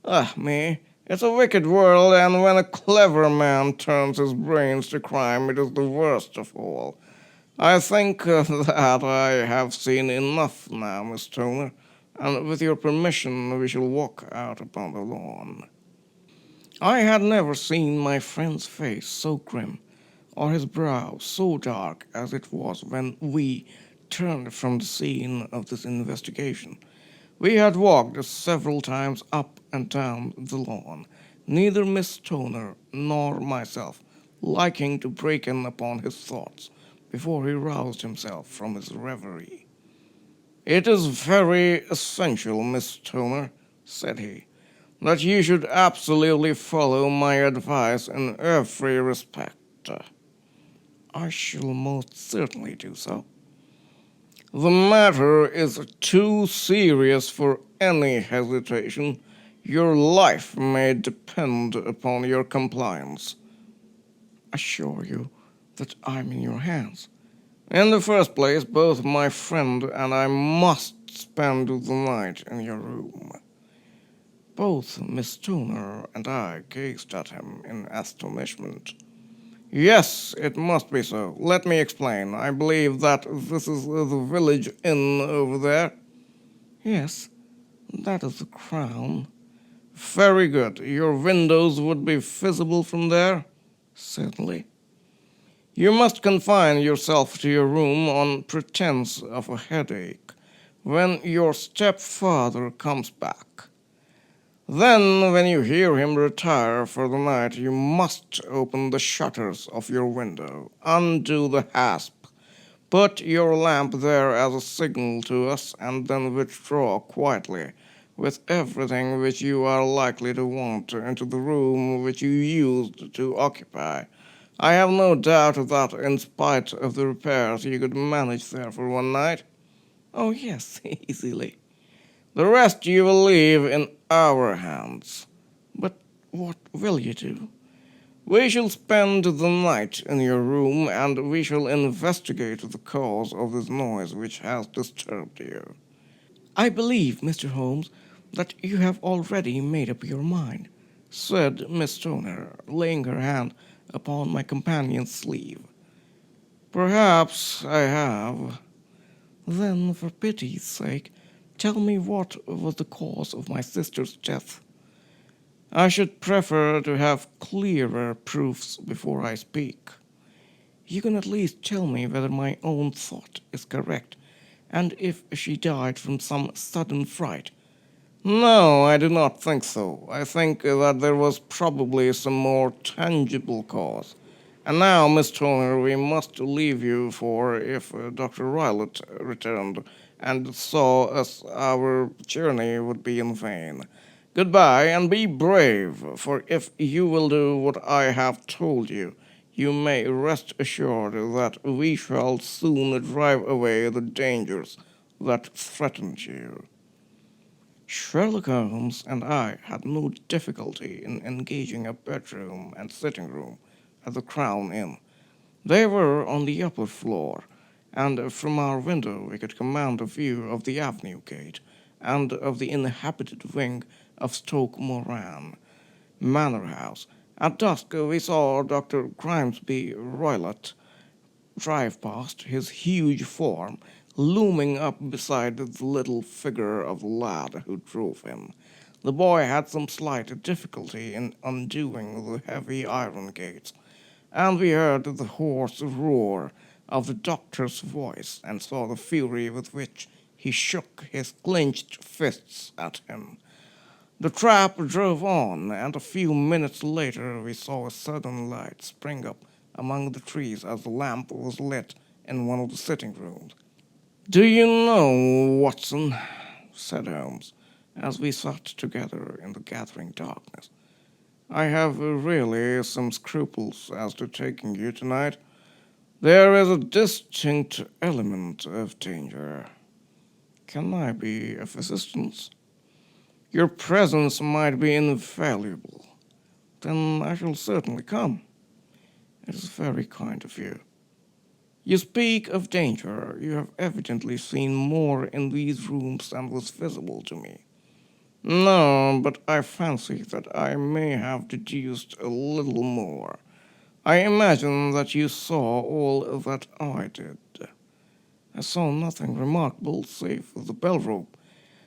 "Ah, me, it's a wicked world, and when a clever man turns his brains to crime, it is the worst of all. I think that I have seen enough now, Miss Toner, and with your permission we shall walk out upon the lawn." I had never seen my friend's face so grim, or his brow so dark as it was when we turned from the scene of this investigation. We had walked several times up and down the lawn, neither Miss Toner nor myself liking to break in upon his thoughts before he roused himself from his reverie. "It is very essential, Miss Toner," said he, "that you should absolutely follow my advice in every respect." "I shall most certainly do so." "The matter is too serious for any hesitation. Your life may depend upon your compliance." "Assure you that I'm in your hands." "In the first place, both my friend and I must spend the night in your room." Both Miss Toner and I gazed at him in astonishment. "Yes, it must be so. Let me explain. I believe that this is the village inn over there?" "Yes, that is the Crown." "Very good. Your windows would be visible from there?" "Certainly." "You must confine yourself to your room on pretense of a headache when your stepfather comes back. Then, when you hear him retire for the night, you must open the shutters of your window, undo the hasp, put your lamp there as a signal to us, and then withdraw quietly, with everything which you are likely to want into the room which you used to occupy. I have no doubt that, in spite of the repairs, you could manage there for one night." "Oh, yes, easily." "The rest you will leave in our hands." "But what will you do?" "We shall spend the night in your room, and we shall investigate the cause of this noise which has disturbed you." "I believe, Mr. Holmes, that you have already made up your mind," said Miss Toner, laying her hand upon my companion's sleeve. "Perhaps I have." "Then, for pity's sake, tell me what was the cause of my sister's death." "I should prefer to have clearer proofs before I speak." "You can at least tell me whether my own thought is correct, and if she died from some sudden fright." "No, I do not think so. I think that there was probably some more tangible cause, And now, Miss Turner, we must leave you, for if Dr. Rylott returned and saw us, our journey would be in vain. Goodbye, and be brave, for if you will do what I have told you, you may rest assured that we shall soon drive away the dangers that threaten you. Sherlock Holmes and I had no difficulty in engaging a bedroom and sitting room at the Crown Inn. They were on the upper floor, and from our window we could command a view of the avenue gate and of the inhabited wing of Stoke Moran Manor House. At dusk we saw Dr. Grimesby Roylott drive past, his huge form looming up beside the little figure of the lad who drove him. The boy had some slight difficulty in undoing the heavy iron gates, and we heard the hoarse roar of the doctor's voice and saw the fury with which he shook his clenched fists at him. The trap drove on, and a few minutes later we saw a sudden light spring up among the trees as the lamp was lit in one of the sitting rooms. "Do you know, Watson," said Holmes, as we sat together in the gathering darkness, "I have really some scruples as to taking you tonight. There is a distinct element of danger. Can I be of assistance? Your presence might be invaluable. Then I shall certainly come. It is very kind of you. You speak of danger. You have evidently seen more in these rooms than was visible to me. No, but I fancy that I may have deduced a little more. I imagine that you saw all that I did. I saw nothing remarkable save the bell rope,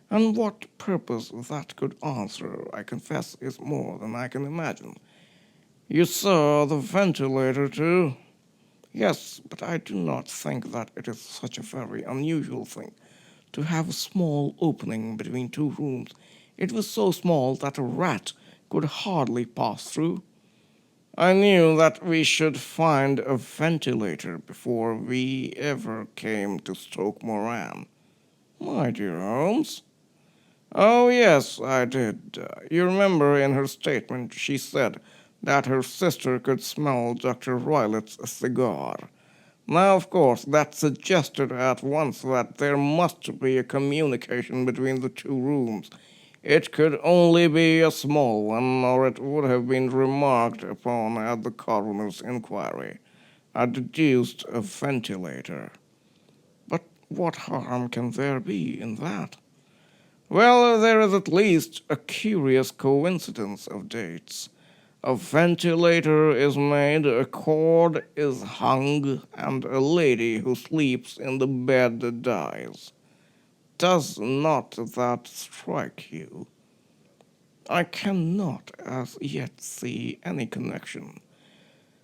and what purpose that could answer, I confess, is more than I can imagine. You saw the ventilator, too? Yes, but I do not think that it is such a very unusual thing to have a small opening between two rooms. It was so small that a rat could hardly pass through. I knew that we should find a ventilator before we ever came to Stoke Moran. My dear Holmes. Oh, yes, I did. You remember in her statement she said that her sister could smell Dr. Rylott's cigar. Now, of course, that suggested at once that there must be a communication between the two rooms. It could only be a small one, or it would have been remarked upon at the coroner's inquiry. I deduced a ventilator. But what harm can there be in that? Well, there is at least a curious coincidence of dates. A ventilator is made, a cord is hung, and a lady who sleeps in the bed dies. Does not that strike you? I cannot as yet see any connection.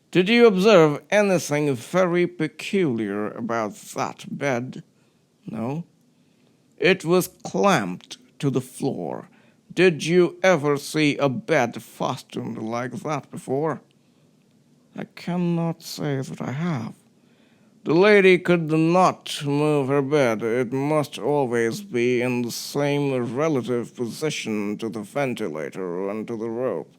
Did you observe anything very peculiar about that bed? No. It was clamped to the floor. Did you ever see a bed fastened like that before? I cannot say that I have. The lady could not move her bed. It must always be in the same relative position to the ventilator and to the rope,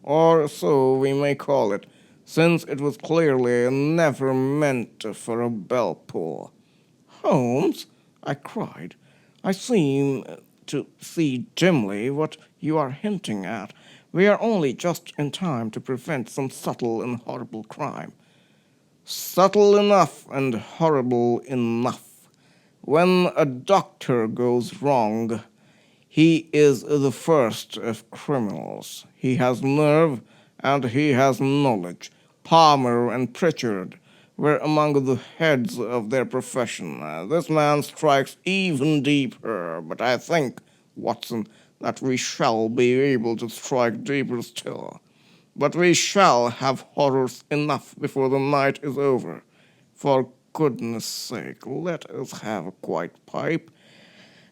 or so we may call it, since it was clearly never meant for a bell pull. Holmes, I cried, I seem to see dimly what you are hinting at. We are only just in time to prevent some subtle and horrible crime. Subtle enough and horrible enough. When a doctor goes wrong, he is the first of criminals. He has nerve and he has knowledge. Palmer and Pritchard were among the heads of their profession. This man strikes even deeper, but I think, Watson, that we shall be able to strike deeper still. But we shall have horrors enough before the night is over. For goodness sake, let us have a quiet pipe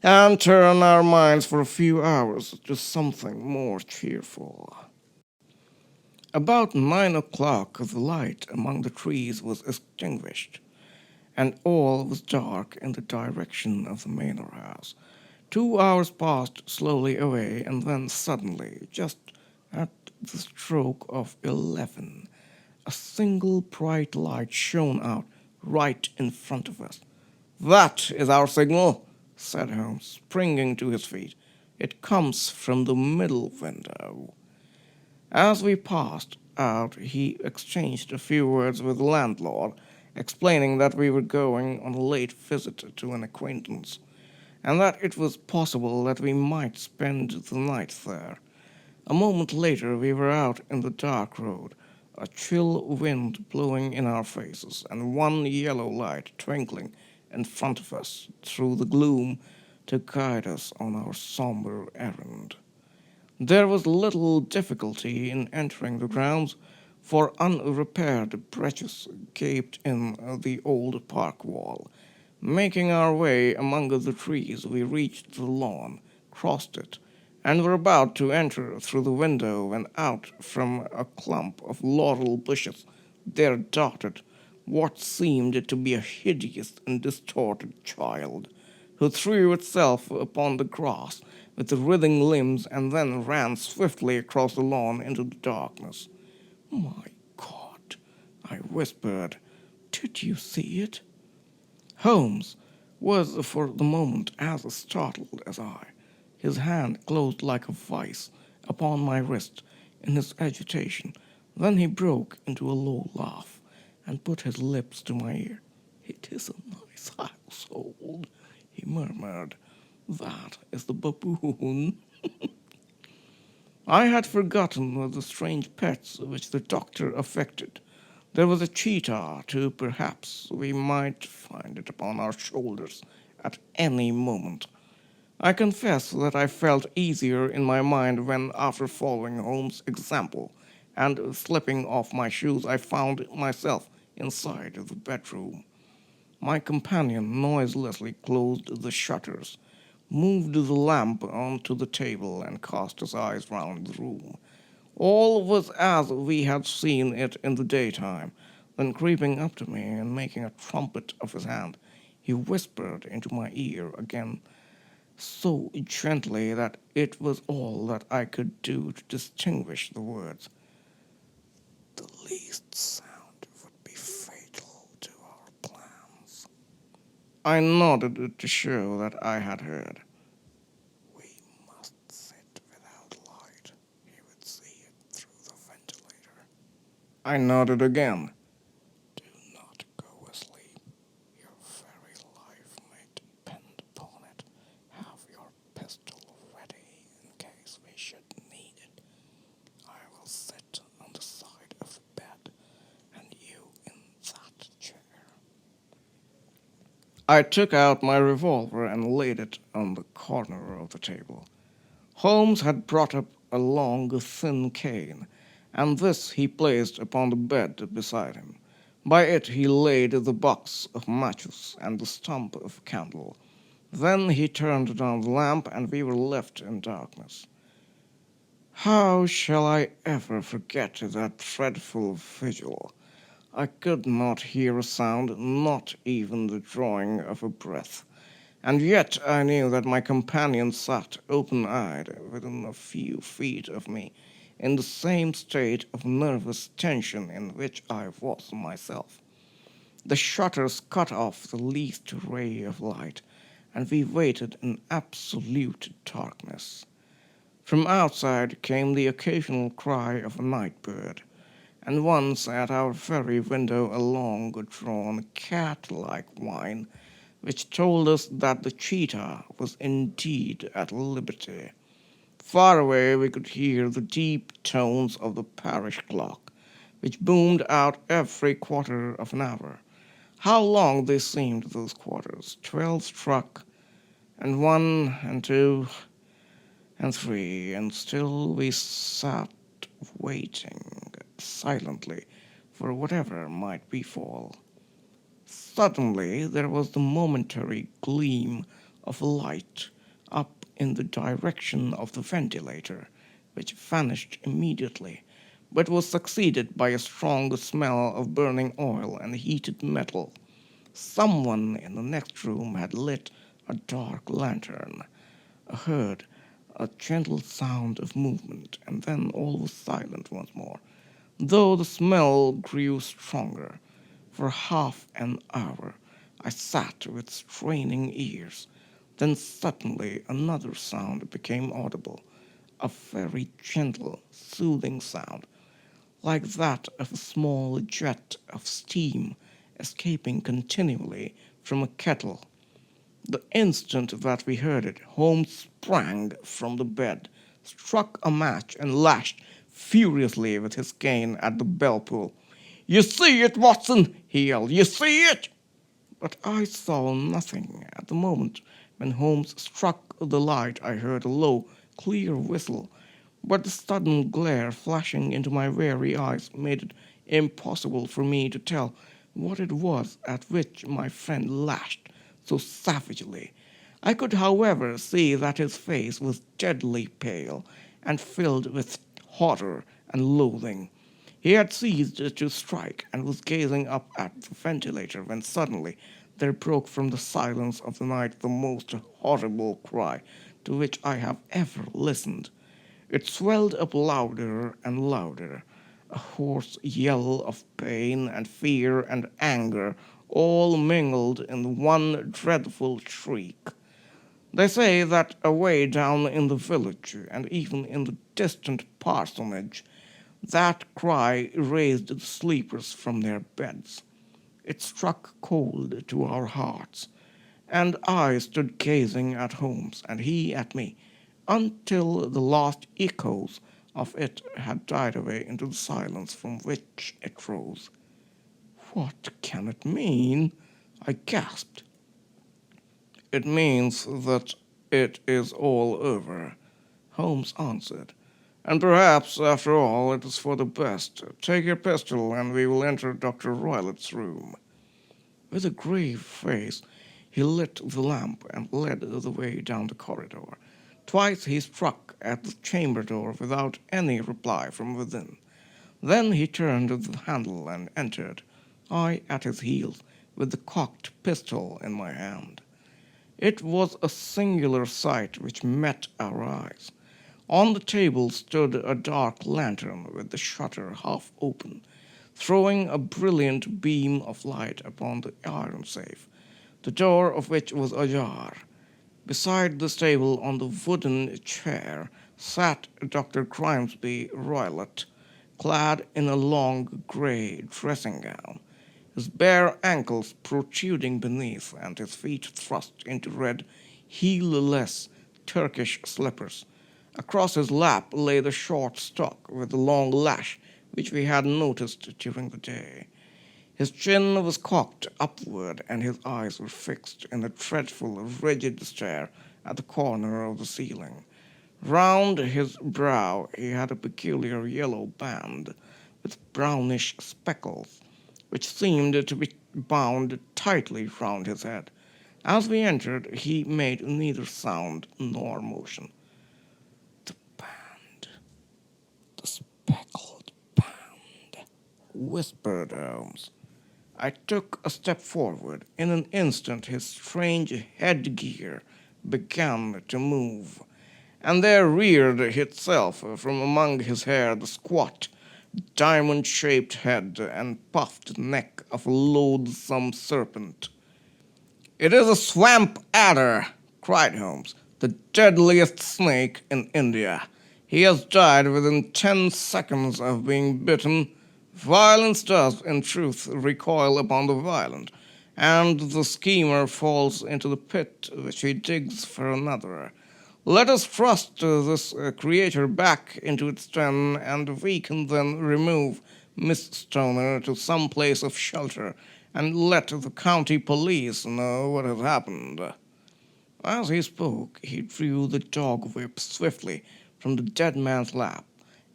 and turn our minds for a few hours to something more cheerful. About 9 o'clock, the light among the trees was extinguished, and all was dark in the direction of the manor house. 2 hours passed slowly away, and then suddenly, just at the stroke of 11, a single bright light shone out right in front of us. "That is our signal," said Holmes, springing to his feet. "It comes from the middle window." As we passed out, he exchanged a few words with the landlord, explaining that we were going on a late visit to an acquaintance, and that it was possible that we might spend the night there. A moment later, we were out in the dark road, a chill wind blowing in our faces, and one yellow light twinkling in front of us through the gloom to guide us on our somber errand. There was little difficulty in entering the grounds, for unrepaired breaches gaped in the old park wall. Making our way among the trees, we reached the lawn, crossed it, and were about to enter through the window when out from a clump of laurel bushes there darted what seemed to be a hideous and distorted child, who threw itself upon the grass with writhing limbs and then ran swiftly across the lawn into the darkness. "My God," I whispered, "did you see it?" Holmes was for the moment as startled as I. His hand closed like a vice upon my wrist in his agitation. Then he broke into a low laugh and put his lips to my ear. "It is a nice household," he murmured. "That is the baboon." I had forgotten the strange pets which the doctor affected. There was a cheetah, too, perhaps. We might find it upon our shoulders at any moment. I confess that I felt easier in my mind when, after following Holmes' example and slipping off my shoes, I found myself inside the bedroom. My companion noiselessly closed the shutters, moved the lamp onto the table, and cast his eyes round the room. All was as we had seen it in the daytime. Then, creeping up to me and making a trumpet of his hand, he whispered into my ear again, so gently that it was all that I could do to distinguish the words. "The least sound would be fatal to our plans." I nodded to show that I had heard. "We must sit without light. He would see it through the ventilator." I nodded again. "Do not go asleep. Your very life may depend upon it. Have your pistol ready in case we should need it. I will sit on the side of the bed, and you in that chair." I took out my revolver and laid it on the corner of the table. Holmes had brought up a long, thin cane, and this he placed upon the bed beside him. By it he laid the box of matches and the stump of candle. Then he turned down the lamp, and we were left in darkness. How shall I ever forget that dreadful vigil? I could not hear a sound, not even the drawing of a breath. And yet I knew that my companion sat open-eyed within a few feet of me, in the same state of nervous tension in which I was myself. The shutters cut off the least ray of light, and we waited in absolute darkness. From outside came the occasional cry of a night bird, and once at our very window a long-drawn cat-like whine, which told us that the cheetah was indeed at liberty. Far away we could hear the deep tones of the parish clock, which boomed out every quarter of an hour. How long they seemed, those quarters! 12 struck, and 1, and 2, and 3, and still we sat waiting silently for whatever might befall. Suddenly there was the momentary gleam of light up in the direction of the ventilator, which vanished immediately, but was succeeded by a strong smell of burning oil and heated metal. Someone in the next room had lit a dark lantern. I heard a gentle sound of movement, and then all was silent once more, though the smell grew stronger. For half an hour I sat with straining ears. Then suddenly another sound became audible, a very gentle, soothing sound, like that of a small jet of steam escaping continually from a kettle. The instant that we heard it, Holmes sprang from the bed, struck a match, and lashed furiously with his cane at the bell pull. "You see it, Watson!" he yelled. "You see it!" But I saw nothing. At the moment when Holmes struck the light, I heard a low, clear whistle, but the sudden glare flashing into my weary eyes made it impossible for me to tell what it was at which my friend lashed so savagely. I could, however, see that his face was deadly pale and filled with horror and loathing. He had ceased to strike and was gazing up at the ventilator when suddenly there broke from the silence of the night the most horrible cry to which I have ever listened. It swelled up louder and louder, a hoarse yell of pain and fear and anger, all mingled in one dreadful shriek. They say that away down in the village, and even in the distant parsonage, that cry raised the sleepers from their beds. It struck cold to our hearts, and I stood gazing at Holmes, and he at me, until the last echoes of it had died away into the silence from which it rose. "What can it mean?" I gasped. "It means that it is all over," Holmes answered. "And perhaps, after all, it is for the best. Take your pistol, and we will enter Dr. Roylott's room." With a grave face, he lit the lamp and led the way down the corridor. Twice he struck at the chamber door without any reply from within. Then he turned the handle and entered, I at his heels, with the cocked pistol in my hand. It was a singular sight which met our eyes. On the table stood a dark lantern with the shutter half open, throwing a brilliant beam of light upon the iron safe, the door of which was ajar. Beside this table, on the wooden chair, sat Dr. Grimesby Roylott, clad in a long grey dressing-gown, his bare ankles protruding beneath and his feet thrust into red, heel-less Turkish slippers. Across his lap lay the short stock with the long lash which we had noticed during the day. His chin was cocked upward, and his eyes were fixed in a dreadful, rigid stare at the corner of the ceiling. Round his brow he had a peculiar yellow band with brownish speckles, which seemed to be bound tightly round his head. As we entered, he made neither sound nor motion. "The band, the speckled band," whispered Holmes. I took a step forward. In an instant his strange headgear began to move, and there reared itself from among his hair the squat, diamond-shaped head and puffed neck of a loathsome serpent. "It is a swamp adder," cried Holmes, "the deadliest snake in India. He has died within 10 seconds of being bitten. Violence does, in truth, recoil upon the violent, and the schemer falls into the pit which he digs for another. Let us thrust this creature back into its den, and we can then remove Miss Stoner to some place of shelter, and let the county police know what has happened." As he spoke, he drew the dog whip swiftly from the dead man's lap,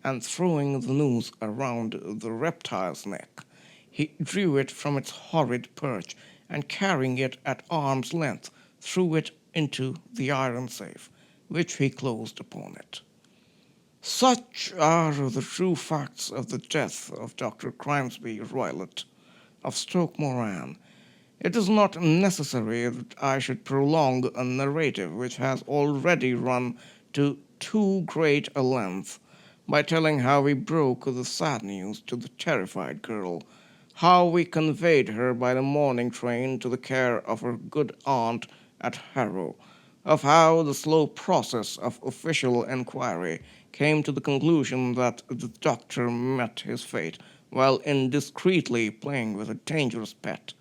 and throwing the noose around the reptile's neck, he drew it from its horrid perch, and carrying it at arm's length, threw it into the iron safe, which he closed upon it. Such are the true facts of the death of Dr. Grimesby Roylott of Stoke Moran. It is not necessary that I should prolong a narrative which has already run to too great a length by telling how we broke the sad news to the terrified girl, how we conveyed her by the morning train to the care of her good aunt at Harrow, of how the slow process of official enquiry came to the conclusion that the doctor met his fate while indiscreetly playing with a dangerous pet.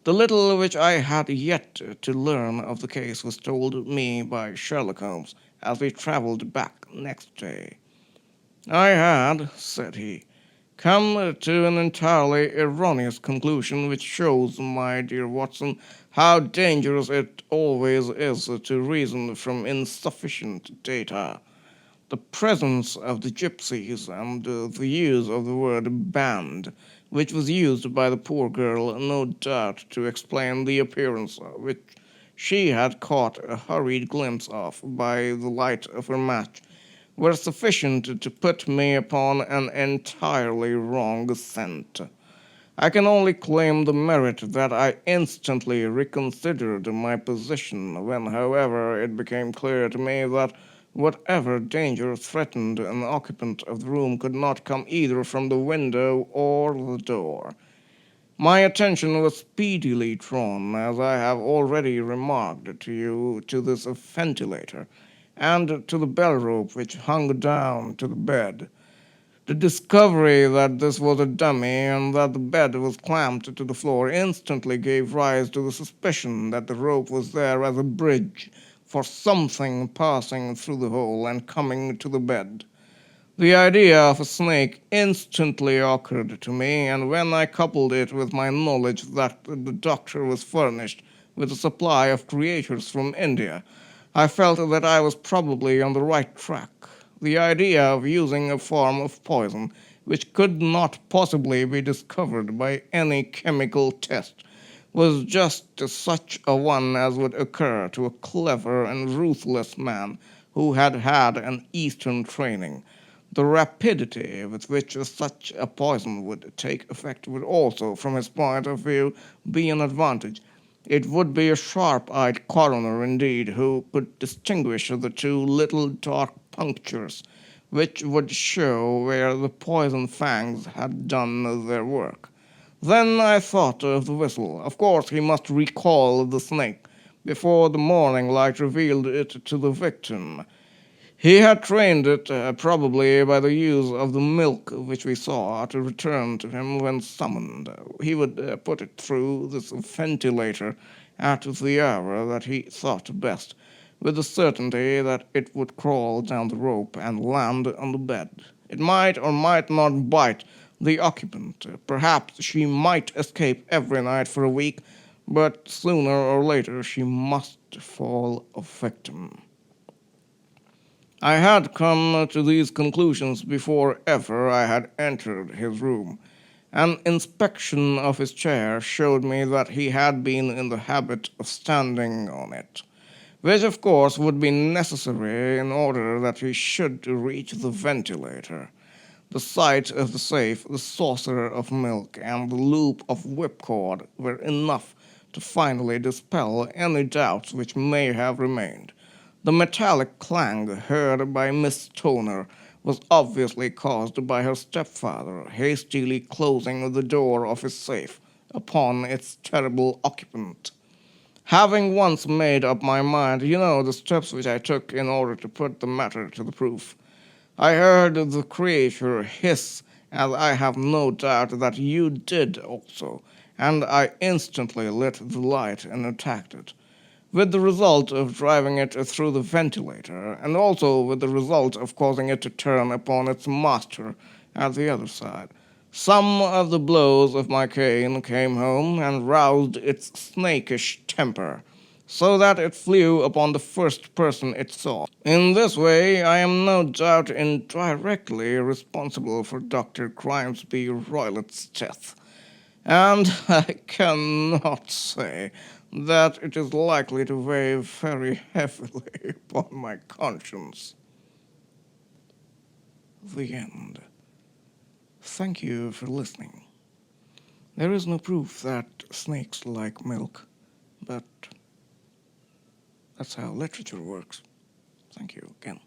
The little which I had yet to learn of the case was told me by Sherlock Holmes as we travelled back next day. "I had," said he, "come to an entirely erroneous conclusion, which shows, my dear Watson, how dangerous it always is to reason from insufficient data. The presence of the gypsies and the use of the word band, which was used by the poor girl, no doubt to explain the appearance which she had caught a hurried glimpse of by the light of her match, were sufficient to put me upon an entirely wrong scent. I can only claim the merit that I instantly reconsidered my position when, however, it became clear to me that whatever danger threatened an occupant of the room could not come either from the window or the door. My attention was speedily drawn, as I have already remarked to you, to this ventilator, and to the bell rope which hung down to the bed. The discovery that this was a dummy and that the bed was clamped to the floor instantly gave rise to the suspicion that the rope was there as a bridge for something passing through the hole and coming to the bed. The idea of a snake instantly occurred to me, and when I coupled it with my knowledge that the doctor was furnished with a supply of creatures from India, I felt that I was probably on the right track. The idea of using a form of poison which could not possibly be discovered by any chemical test was just such a one as would occur to a clever and ruthless man who had had an Eastern training. The rapidity with which such a poison would take effect would also, from his point of view, be an advantage. It would be a sharp-eyed coroner, indeed, who could distinguish the two little dark punctures, which would show where the poison fangs had done their work. Then I thought of the whistle. Of course he must recall the snake before the morning light revealed it to the victim. He had trained it, probably by the use of the milk which we saw, to return to him when summoned. He would put it through this ventilator at the hour that he thought best, with the certainty that it would crawl down the rope and land on the bed. It might or might not bite the occupant. Perhaps she might escape every night for a week, but sooner or later she must fall a victim. I had come to these conclusions before ever I had entered his room. An inspection of his chair showed me that he had been in the habit of standing on it, which of course would be necessary in order that he should reach the ventilator. The sight of the safe, the saucer of milk, and the loop of whipcord were enough to finally dispel any doubts which may have remained. The metallic clang heard by Miss Toner was obviously caused by her stepfather hastily closing the door of his safe upon its terrible occupant. Having once made up my mind, you know the steps which I took in order to put the matter to the proof. I heard the creature hiss, as I have no doubt that you did also, and I instantly lit the light and attacked it, with the result of driving it through the ventilator, and also with the result of causing it to turn upon its master at the other side. Some of the blows of my cane came home and roused its snakish temper, so that it flew upon the first person it saw. In this way, I am no doubt indirectly responsible for Dr. Grimesby Roylott's death, and I cannot say that it is likely to weigh very heavily upon my conscience. The end. Thank you for listening. There is no proof that snakes like milk, but that's how literature works. Thank you again.